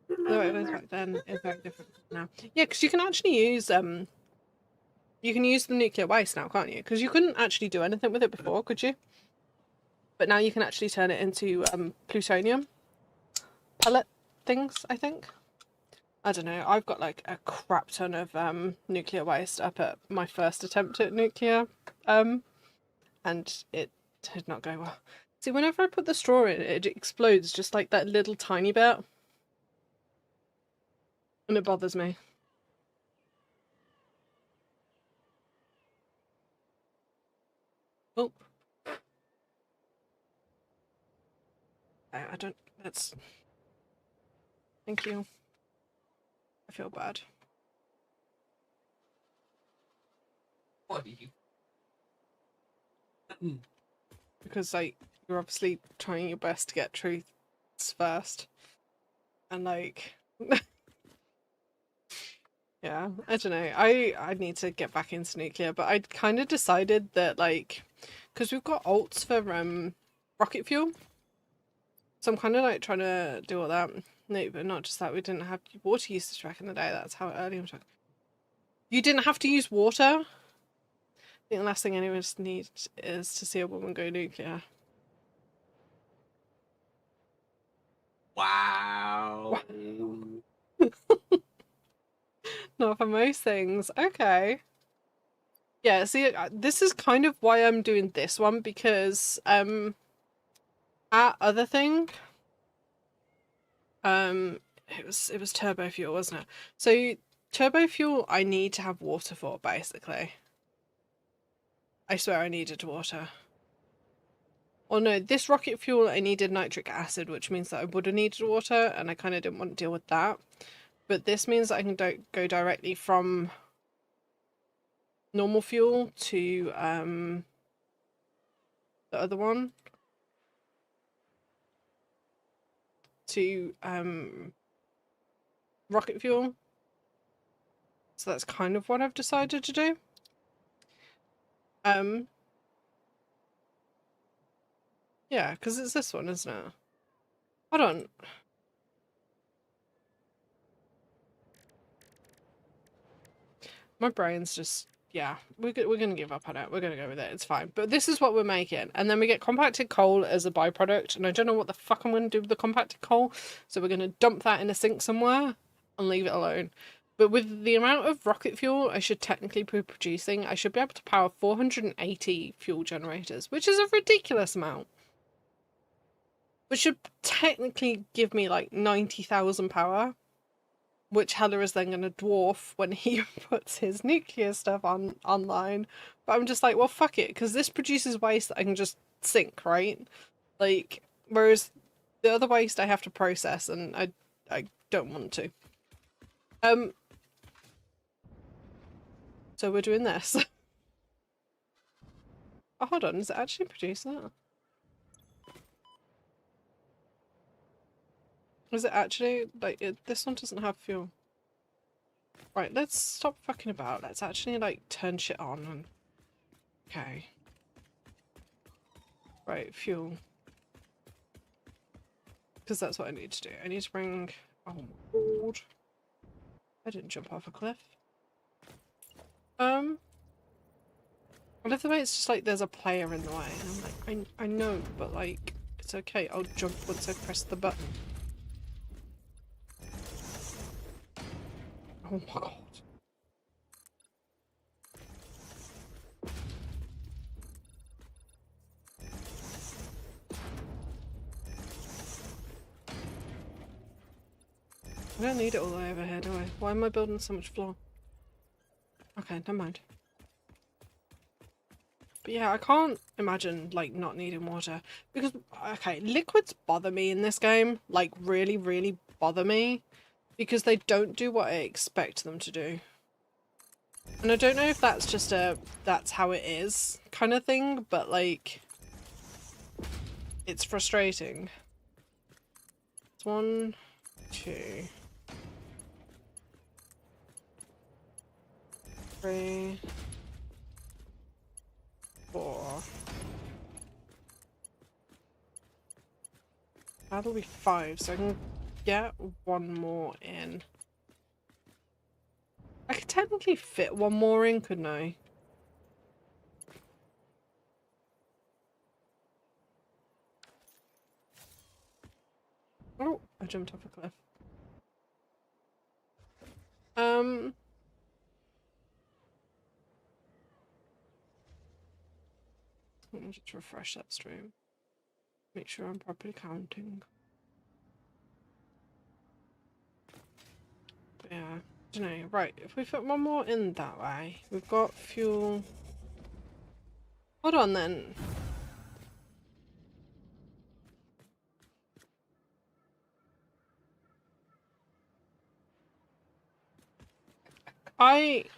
The way it was back then is very different now. Yeah, because you can actually use you can use the nuclear waste now, can't you? Because you couldn't actually do anything with it before, could you? But now you can actually turn it into plutonium pellet things, I think. I don't know, I've got like a crap ton of nuclear waste up at my first attempt at nuclear, and it did not go well. See, whenever I put the straw in, it explodes just like that little tiny bit. And it bothers me. Oh. I don't, that's... Thank you. I feel bad. What do you? Because, like, you're obviously trying your best to get truths first. And, like... yeah, I don't know. I need to get back into nuclear, but I'd kind of decided that, like... Because we've got alts for, rocket fuel. So I'm kind of, like, trying to do all that. No, but not just that. We didn't have water usage back in the day. That's how early I'm talking. You didn't have to use water? I think the last thing anyone needs is to see a woman go nuclear. Wow. Not for most things. Okay. Yeah, see, this is kind of why I'm doing this one, because our other thing, it was turbo fuel, wasn't it? So turbo fuel I need to have water for, basically. I swear I needed water. Or no, this rocket fuel I needed nitric acid, which means that I would have needed water, and I kind of didn't want to deal with that. But this means that I can go directly from normal fuel to the other one to rocket fuel. So that's kind of what I've decided to do. Yeah, because it's this one, isn't it? Hold on. My brain's just, yeah, we're going to give up on it. We're going to go with it. It's fine. But this is what we're making. And then we get compacted coal as a byproduct. And I don't know what the fuck I'm going to do with the compacted coal. So we're going to dump that in a sink somewhere and leave it alone. But with the amount of rocket fuel I should technically be producing, I should be able to power 480 fuel generators, which is a ridiculous amount. Which should technically give me like 90,000 power. Which Heller is then going to dwarf when he puts his nuclear stuff online. But I'm just like, well, fuck it, because this produces waste that I can just sink, right? Like, whereas the other waste I have to process, and I don't want to. So we're doing this. Oh, hold on, is it actually producing that? Is it actually, like, this one doesn't have fuel. Right, let's stop fucking about. Let's actually, like, turn shit on and... Okay. Right, fuel. Because that's what I need to do. I need to bring... Oh my god. I didn't jump off a cliff. I love the way it's just like there's a player in the way. And I'm like, I know, but like, it's okay. I'll jump once I press the button. Oh my god. I don't need it all the way over here, do I? Why am I building so much floor? Okay, never mind. But yeah, I can't imagine, like, not needing water. Because, okay, liquids bother me in this game. Like, really, really bother me. Because they don't do what I expect them to do. And I don't know if that's just a, that's how it is kind of thing, but, like, it's frustrating. It's 1, 2... 3, 4. That'll be 5, so I can get one more in. I could technically fit one more in, couldn't I? Oh, I jumped off a cliff. Let me just refresh that stream. Make sure I'm properly counting. But yeah, I don't know. Right, if we fit one more in that way, we've got fuel. Hold on then. Sorry.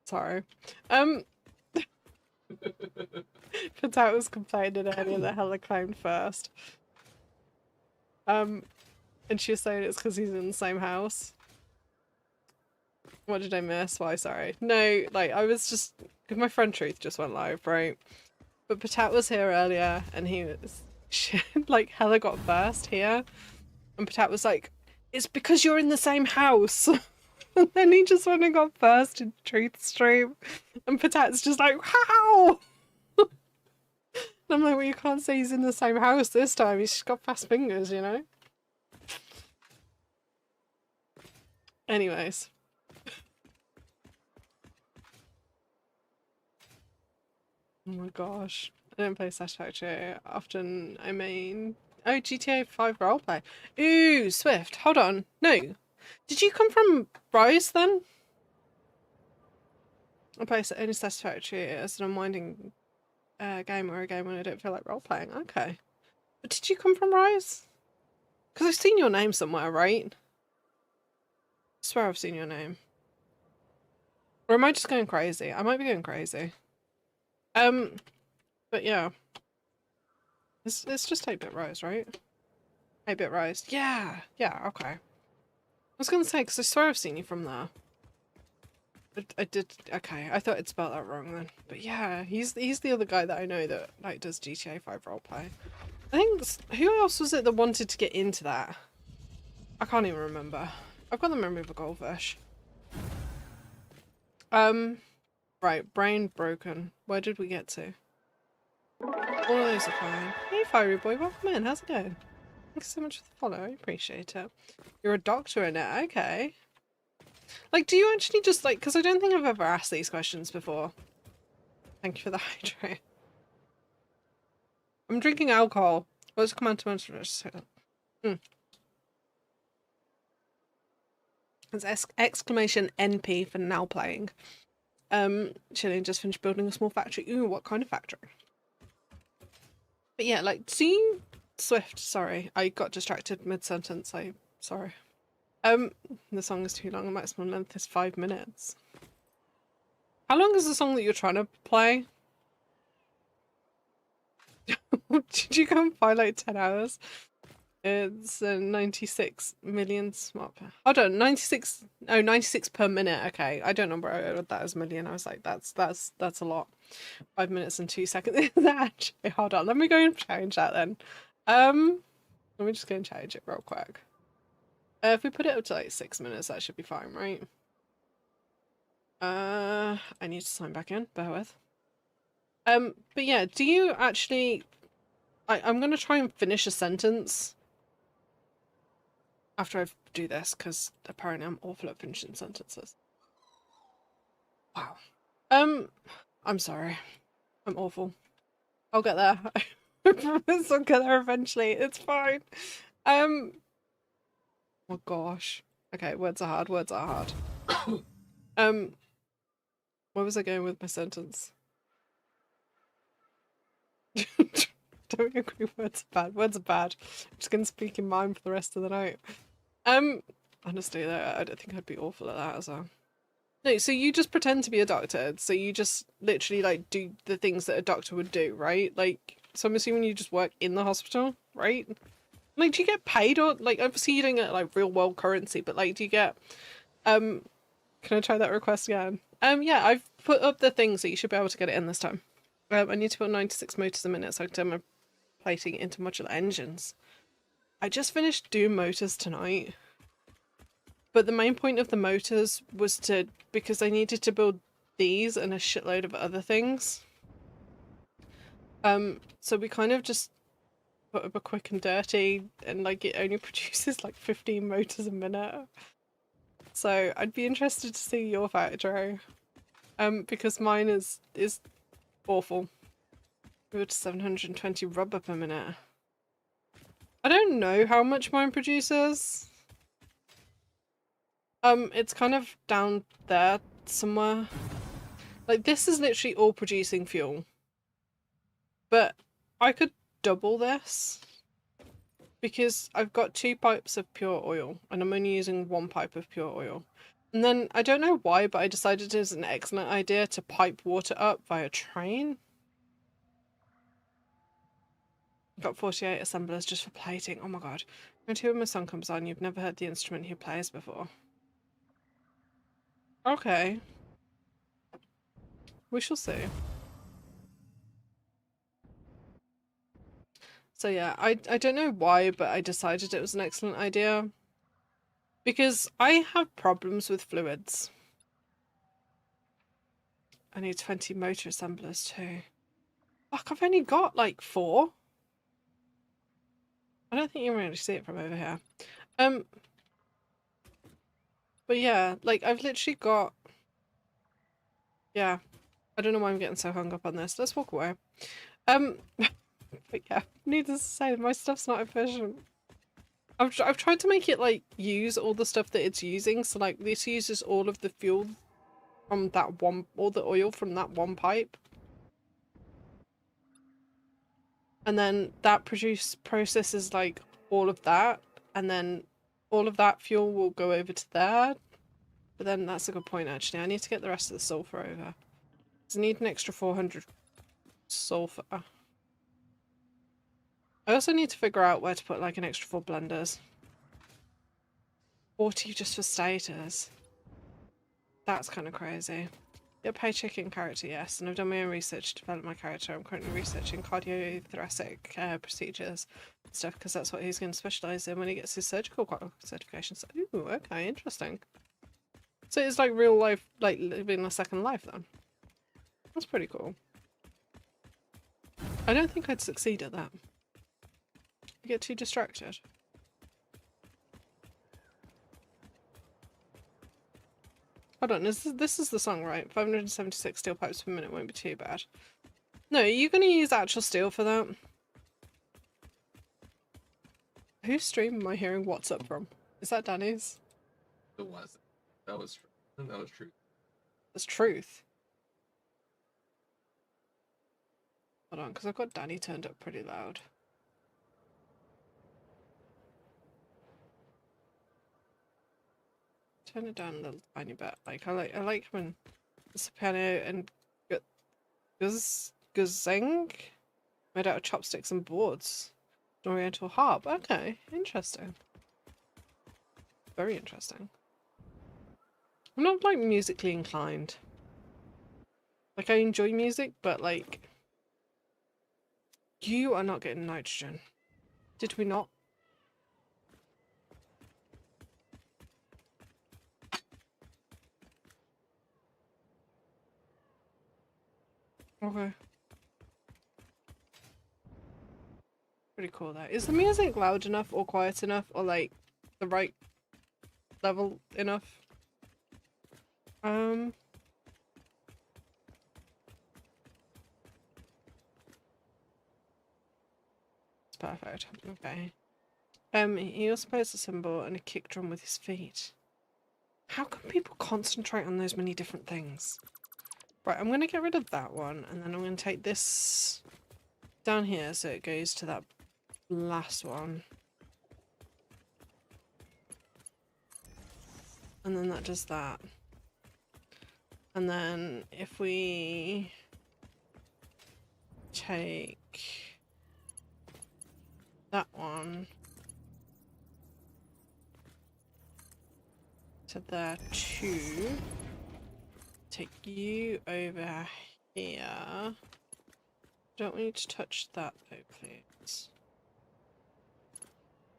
Sorry. Patat was complaining earlier that Hella claimed first. And she was saying it's because he's in the same house. What did I miss? Why, sorry. No, like, I was just... Because my friend Truth just went live, right? But Patat was here earlier, and he was... like, Hella got first here. And Patat was like, it's because you're in the same house. And then he just went and got first in Truth stream. And Patat's just like, how? And I'm like, well, you can't say he's in the same house this time. He's just got fast fingers, you know? Anyways. Oh my gosh. I don't play Satisfactory often. I mean... Oh, GTA 5 roleplay. Ooh, Swift. Hold on. No. Did you come from Rise then? I play only Satisfactory as an unwinding game or a game when I don't feel like roleplaying. Okay. But did you come from Rise? Because I've seen your name somewhere, right? I swear I've seen your name. Or am I just going crazy? I might be going crazy. But yeah. It's just 8-bit Rise, right? 8-bit Rise. Yeah, okay. I was gonna say, because I swear I've seen you from there. I did, okay, I thought I'd spelled that wrong then. But yeah, he's the other guy that I know that, like, does GTA 5 roleplay. I think, who else was it that wanted to get into that? I can't even remember. I've got the memory of a goldfish. Right, brain broken. Where did we get to? All of those are fine. Hey, Fiery Boy, welcome in. How's it going? Thanks so much for the follow. I appreciate it. You're a doctor in it. Okay. Like, do you actually just, like... Because I don't think I've ever asked these questions before. Thank you for the hydrate. I'm drinking alcohol. What's the command to mention? It's exclamation NP for now playing. Chilling, just finished building a small factory. Ooh, what kind of factory? But yeah, like, seeing Swift, sorry, I got distracted mid-sentence, sorry. The song is too long, the maximum length is 5 minutes. How long is the song that you're trying to play? Did you go and find like 10 hours? It's 96 million smart per... Hold on, 96... Oh, 96 per minute, okay. I don't know where I read that as million. I was like, that's a lot. 5 minutes and 2 seconds. Actually, hold on, let me go and change that then. Let me just go and change it real quick. If we put it up to like 6 minutes, that should be fine, right? I need to sign back in, bear with. But yeah, do you actually... I'm gonna try and finish a sentence after I do this, because apparently I'm awful at finishing sentences. Wow. I'm sorry. I'm awful. I'll get there. I promise I'll get there eventually. It's fine. Oh gosh. Okay, words are hard. Words are hard. Where was I going with my sentence? Don't agree. Words are bad. Words are bad. I'm just gonna speak in mime for the rest of the night. Honestly, I don't think I'd be awful at that as well. No, so you just pretend to be a doctor. So you just literally like do the things that a doctor would do, right? Like, so I'm assuming you just work in the hospital, right? Like, do you get paid, or like obviously you don't get like real world currency, but like do you get Can I try that request again? Yeah, I've put up the things, so you should be able to get it in this time. I need to put 96 motors a minute so I can turn my plating into modular engines. I just finished doing motors tonight. But the main point of the motors was because I needed to build these and a shitload of other things. So we kind of just put up a quick and dirty, and like it only produces like 15 motors a minute. So I'd be interested to see your factory. Because mine is awful. We were to 720 rubber per minute. I don't know how much mine produces. It's kind of down there somewhere. Like, this is literally all producing fuel. But I could double this. Because I've got 2 pipes of pure oil, and I'm only using 1 pipe of pure oil. And then, I don't know why, but I decided it was an excellent idea to pipe water up via train. Got 48 assemblers just for plating. Oh my god. When my song comes on, you've never heard the instrument he plays before. Okay. We shall see. So yeah, I don't know why, but I decided it was an excellent idea. Because I have problems with fluids. I need 20 motor assemblers too. Fuck, I've only got like 4. I don't think you can really see it from over here. But yeah, like I've literally got... Yeah. I don't know why I'm getting so hung up on this. Let's walk away. But yeah, needless to say, my stuff's not efficient. I've tried to make it like use all the stuff that it's using. So like this uses all of the fuel from that one, all the oil from that one pipe. And then that processes like all of that, and then all of that fuel will go over to there. But then that's a good point actually. I need to get the rest of the sulfur over. Because I need an extra 400 sulfur. I also need to figure out where to put like an extra 4 blenders. 40 just for stators. That's kind of crazy. Yep, hey chicken character, yes. And I've done my own research to develop my character. I'm currently researching cardiothoracic procedures and stuff because that's what he's going to specialise in when he gets his surgical certifications. Ooh, okay, interesting. So it's like real life, like living a second life then. That's pretty cool. I don't think I'd succeed at that. I get too distracted. Hold on, this is the song, right? 576 steel pipes per minute won't be too bad. No, are you going to use actual steel for that? Whose stream am I hearing what's up from? Is that Danny's? It wasn't. That was true. I think that was true. That's truth. Hold on, because I've got Danny turned up pretty loud. Turn it down a little tiny bit. Like I like when it's a piano and guzeng made out of chopsticks and boards. An oriental harp. Okay, interesting. Very interesting. I'm not like musically inclined. Like I enjoy music, but like you are not getting nitrogen. Did we not? Okay. Pretty cool though. Is the music loud enough or quiet enough or like the right level enough? It's perfect. Okay. He also plays a cymbal and a kick drum with his feet. How can people concentrate on those many different things? Right, I'm gonna get rid of that one and then I'm gonna take this down here so it goes to that last one. And then that does that. And then if we take that one to there too. take you over here. Don't want you to touch that though, please.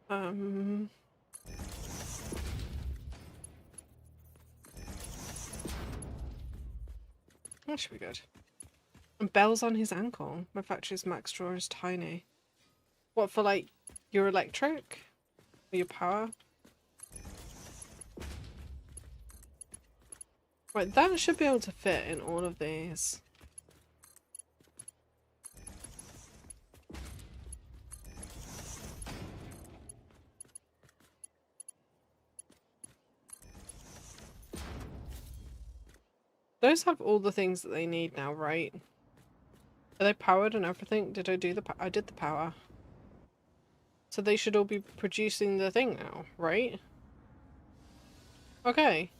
That should be good. And bells on his ankle. My factory's max drawer is tiny. What, for like your electric? Or your power? Right, that should be able to fit in all of these. Those have all the things that they need now, right? Are they powered and everything? Did I do the I did the power. So they should all be producing the thing now, right? Okay.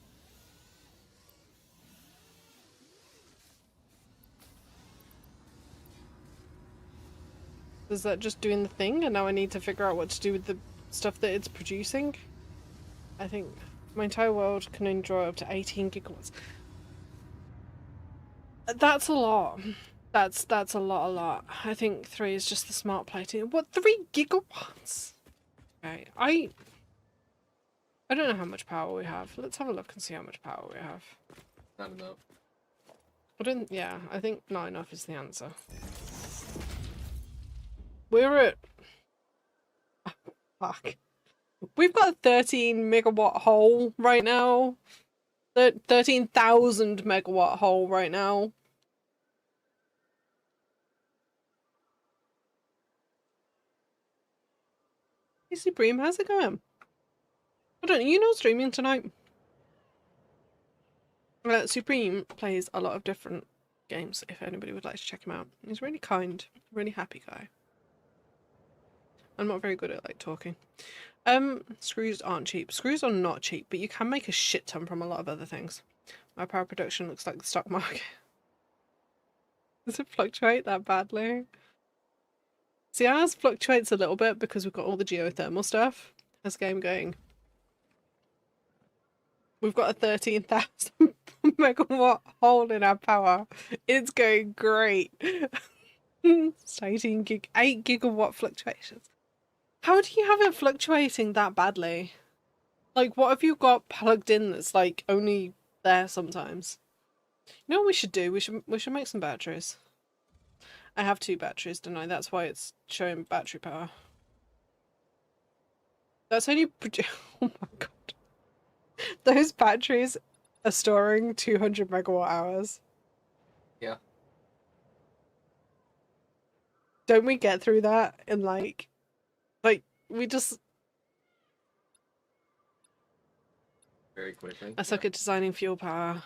Is that just doing the thing and now I need to figure out what to do with the stuff that it's producing? I think my entire world can only draw up to 18 gigawatts. That's a lot. That's a lot. I think 3 is just the smart plating. What, 3 gigawatts? Okay, I don't know how much power we have. Let's have a look and see how much power we have. Not enough. Yeah, I think not enough is the answer. We're at... Fuck. We've got a 13 megawatt hole right now. 13,000 megawatt hole right now. Hey Supreme, how's it going? I don't know, you know, streaming tonight. Supreme plays a lot of different games if anybody would like to check him out. He's really kind, really happy guy. I'm not very good at like talking. Screws aren't cheap. Screws are not cheap, but you can make a shit ton from a lot of other things. My power production looks like the stock market. Does it fluctuate that badly? See, ours fluctuates a little bit because we've got all the geothermal stuff. How's the game going? We've got a 13,000 megawatt hole in our power. It's going great. It's 8 gigawatt fluctuations. How do you have it fluctuating that badly? Like, what have you got plugged in that's like only there sometimes? You know what we should do? We should make some batteries. I have 2 batteries, don't I? That's why it's showing battery power. That's only oh my god. Those batteries are storing 200 megawatt hours. Yeah. Don't we get through that in like we just... Very quickly. I suck at designing fuel power.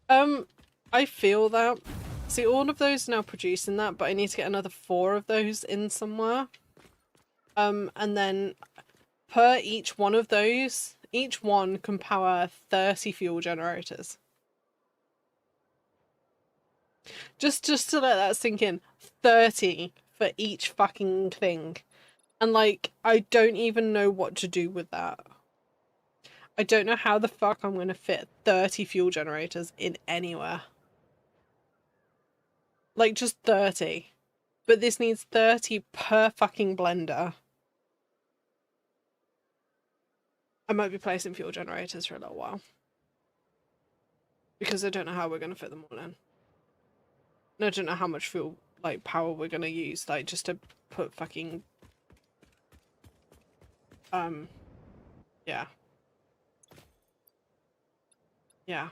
I feel that. See, all of those are now producing that, but I need to get another 4 of those in somewhere. And then per each one of those, each one can power 30 fuel generators. Just to let that sink in. 30 for each fucking thing. And like, I don't even know what to do with that. I don't know how the fuck I'm gonna fit 30 fuel generators in anywhere. Like, just 30. But this needs 30 per fucking blender. I might be placing fuel generators for a little while. Because I don't know how we're gonna fit them all in. And I don't know how much fuel, like, power we're gonna use, like, just to put fucking... yeah. Yeah.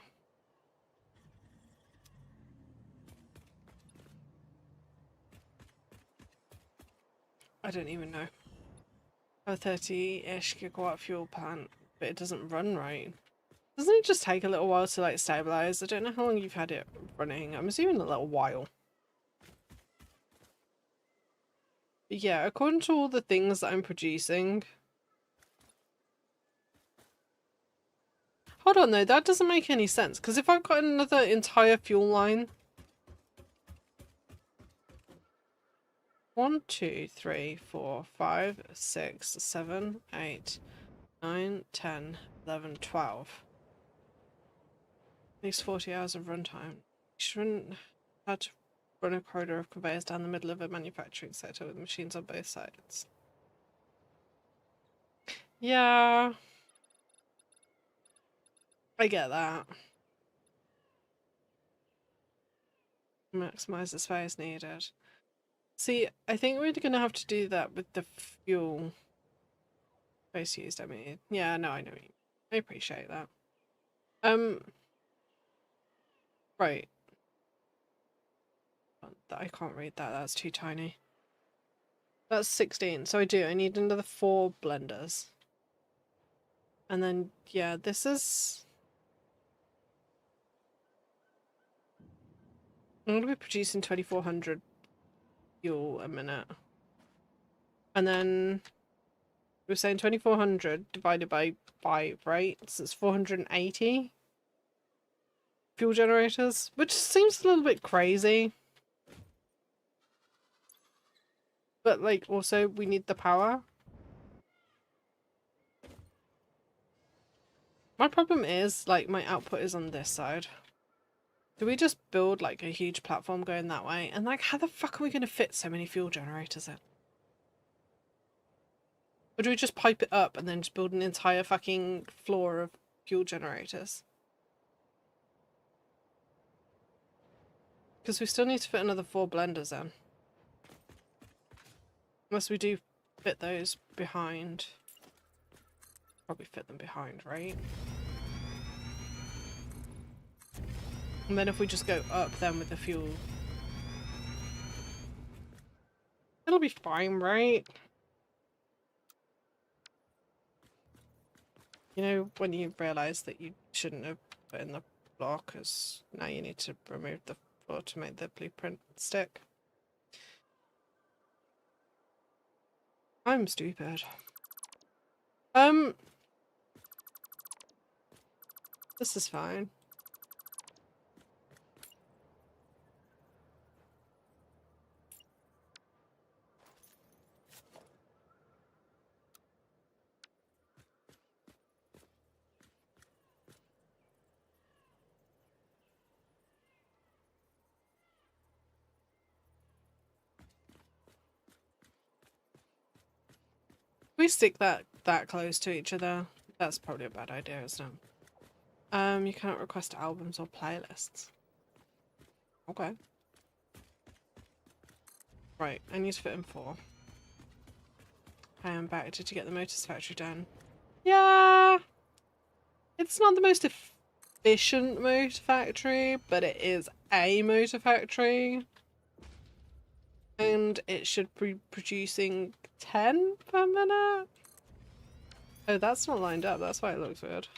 I don't even know. A 30-ish gigawatt fuel plant, but it doesn't run right. Doesn't it just take a little while to like stabilize? I don't know how long you've had it running. I'm assuming a little while. But yeah, according to all the things that I'm producing... Hold on though, that doesn't make any sense, because if I've got another entire fuel line... 1, 2, 3, 4, 5, 6, 7, 8, 9, 10, 11, 12. At least 40 hours of runtime. You shouldn't have to run a corridor of conveyors down the middle of a manufacturing sector with machines on both sides. Yeah. I get that. Maximize the space needed. See, I think we're gonna have to do that with the fuel space used, I mean. Yeah, no, I know you. I appreciate that. Right. I can't read that, that's too tiny. That's 16, so I need another 4 blenders. And then, yeah, this is... I'm gonna be producing 2400 fuel a minute. And then we're saying 2400 divided by 5, right? So it's 480 fuel generators, which seems a little bit crazy. But, like, also, we need the power. My problem is, like, my output is on this side. Do we just build, like, a huge platform going that way? And, like, how the fuck are we going to fit so many fuel generators in? Or do we just pipe it up and then just build an entire fucking floor of fuel generators? Because we still need to fit another 4 blenders in. Unless we do fit those behind. Probably fit them behind, right? And then if we just go up then with the fuel... It'll be fine, right? You know, when you realise that you shouldn't have put in the floor because now you need to remove the floor to make the blueprint stick. I'm stupid. This is fine. We stick that close to each other. That's probably a bad idea, isn't it? You cannot request albums or playlists. Okay. Right, I need to fit in 4. I am back to get the motors factory done. Yeah! It's not the most efficient motor factory, but it is a motor factory. And it should be producing 10 per minute? Oh, that's not lined up, that's why it looks weird.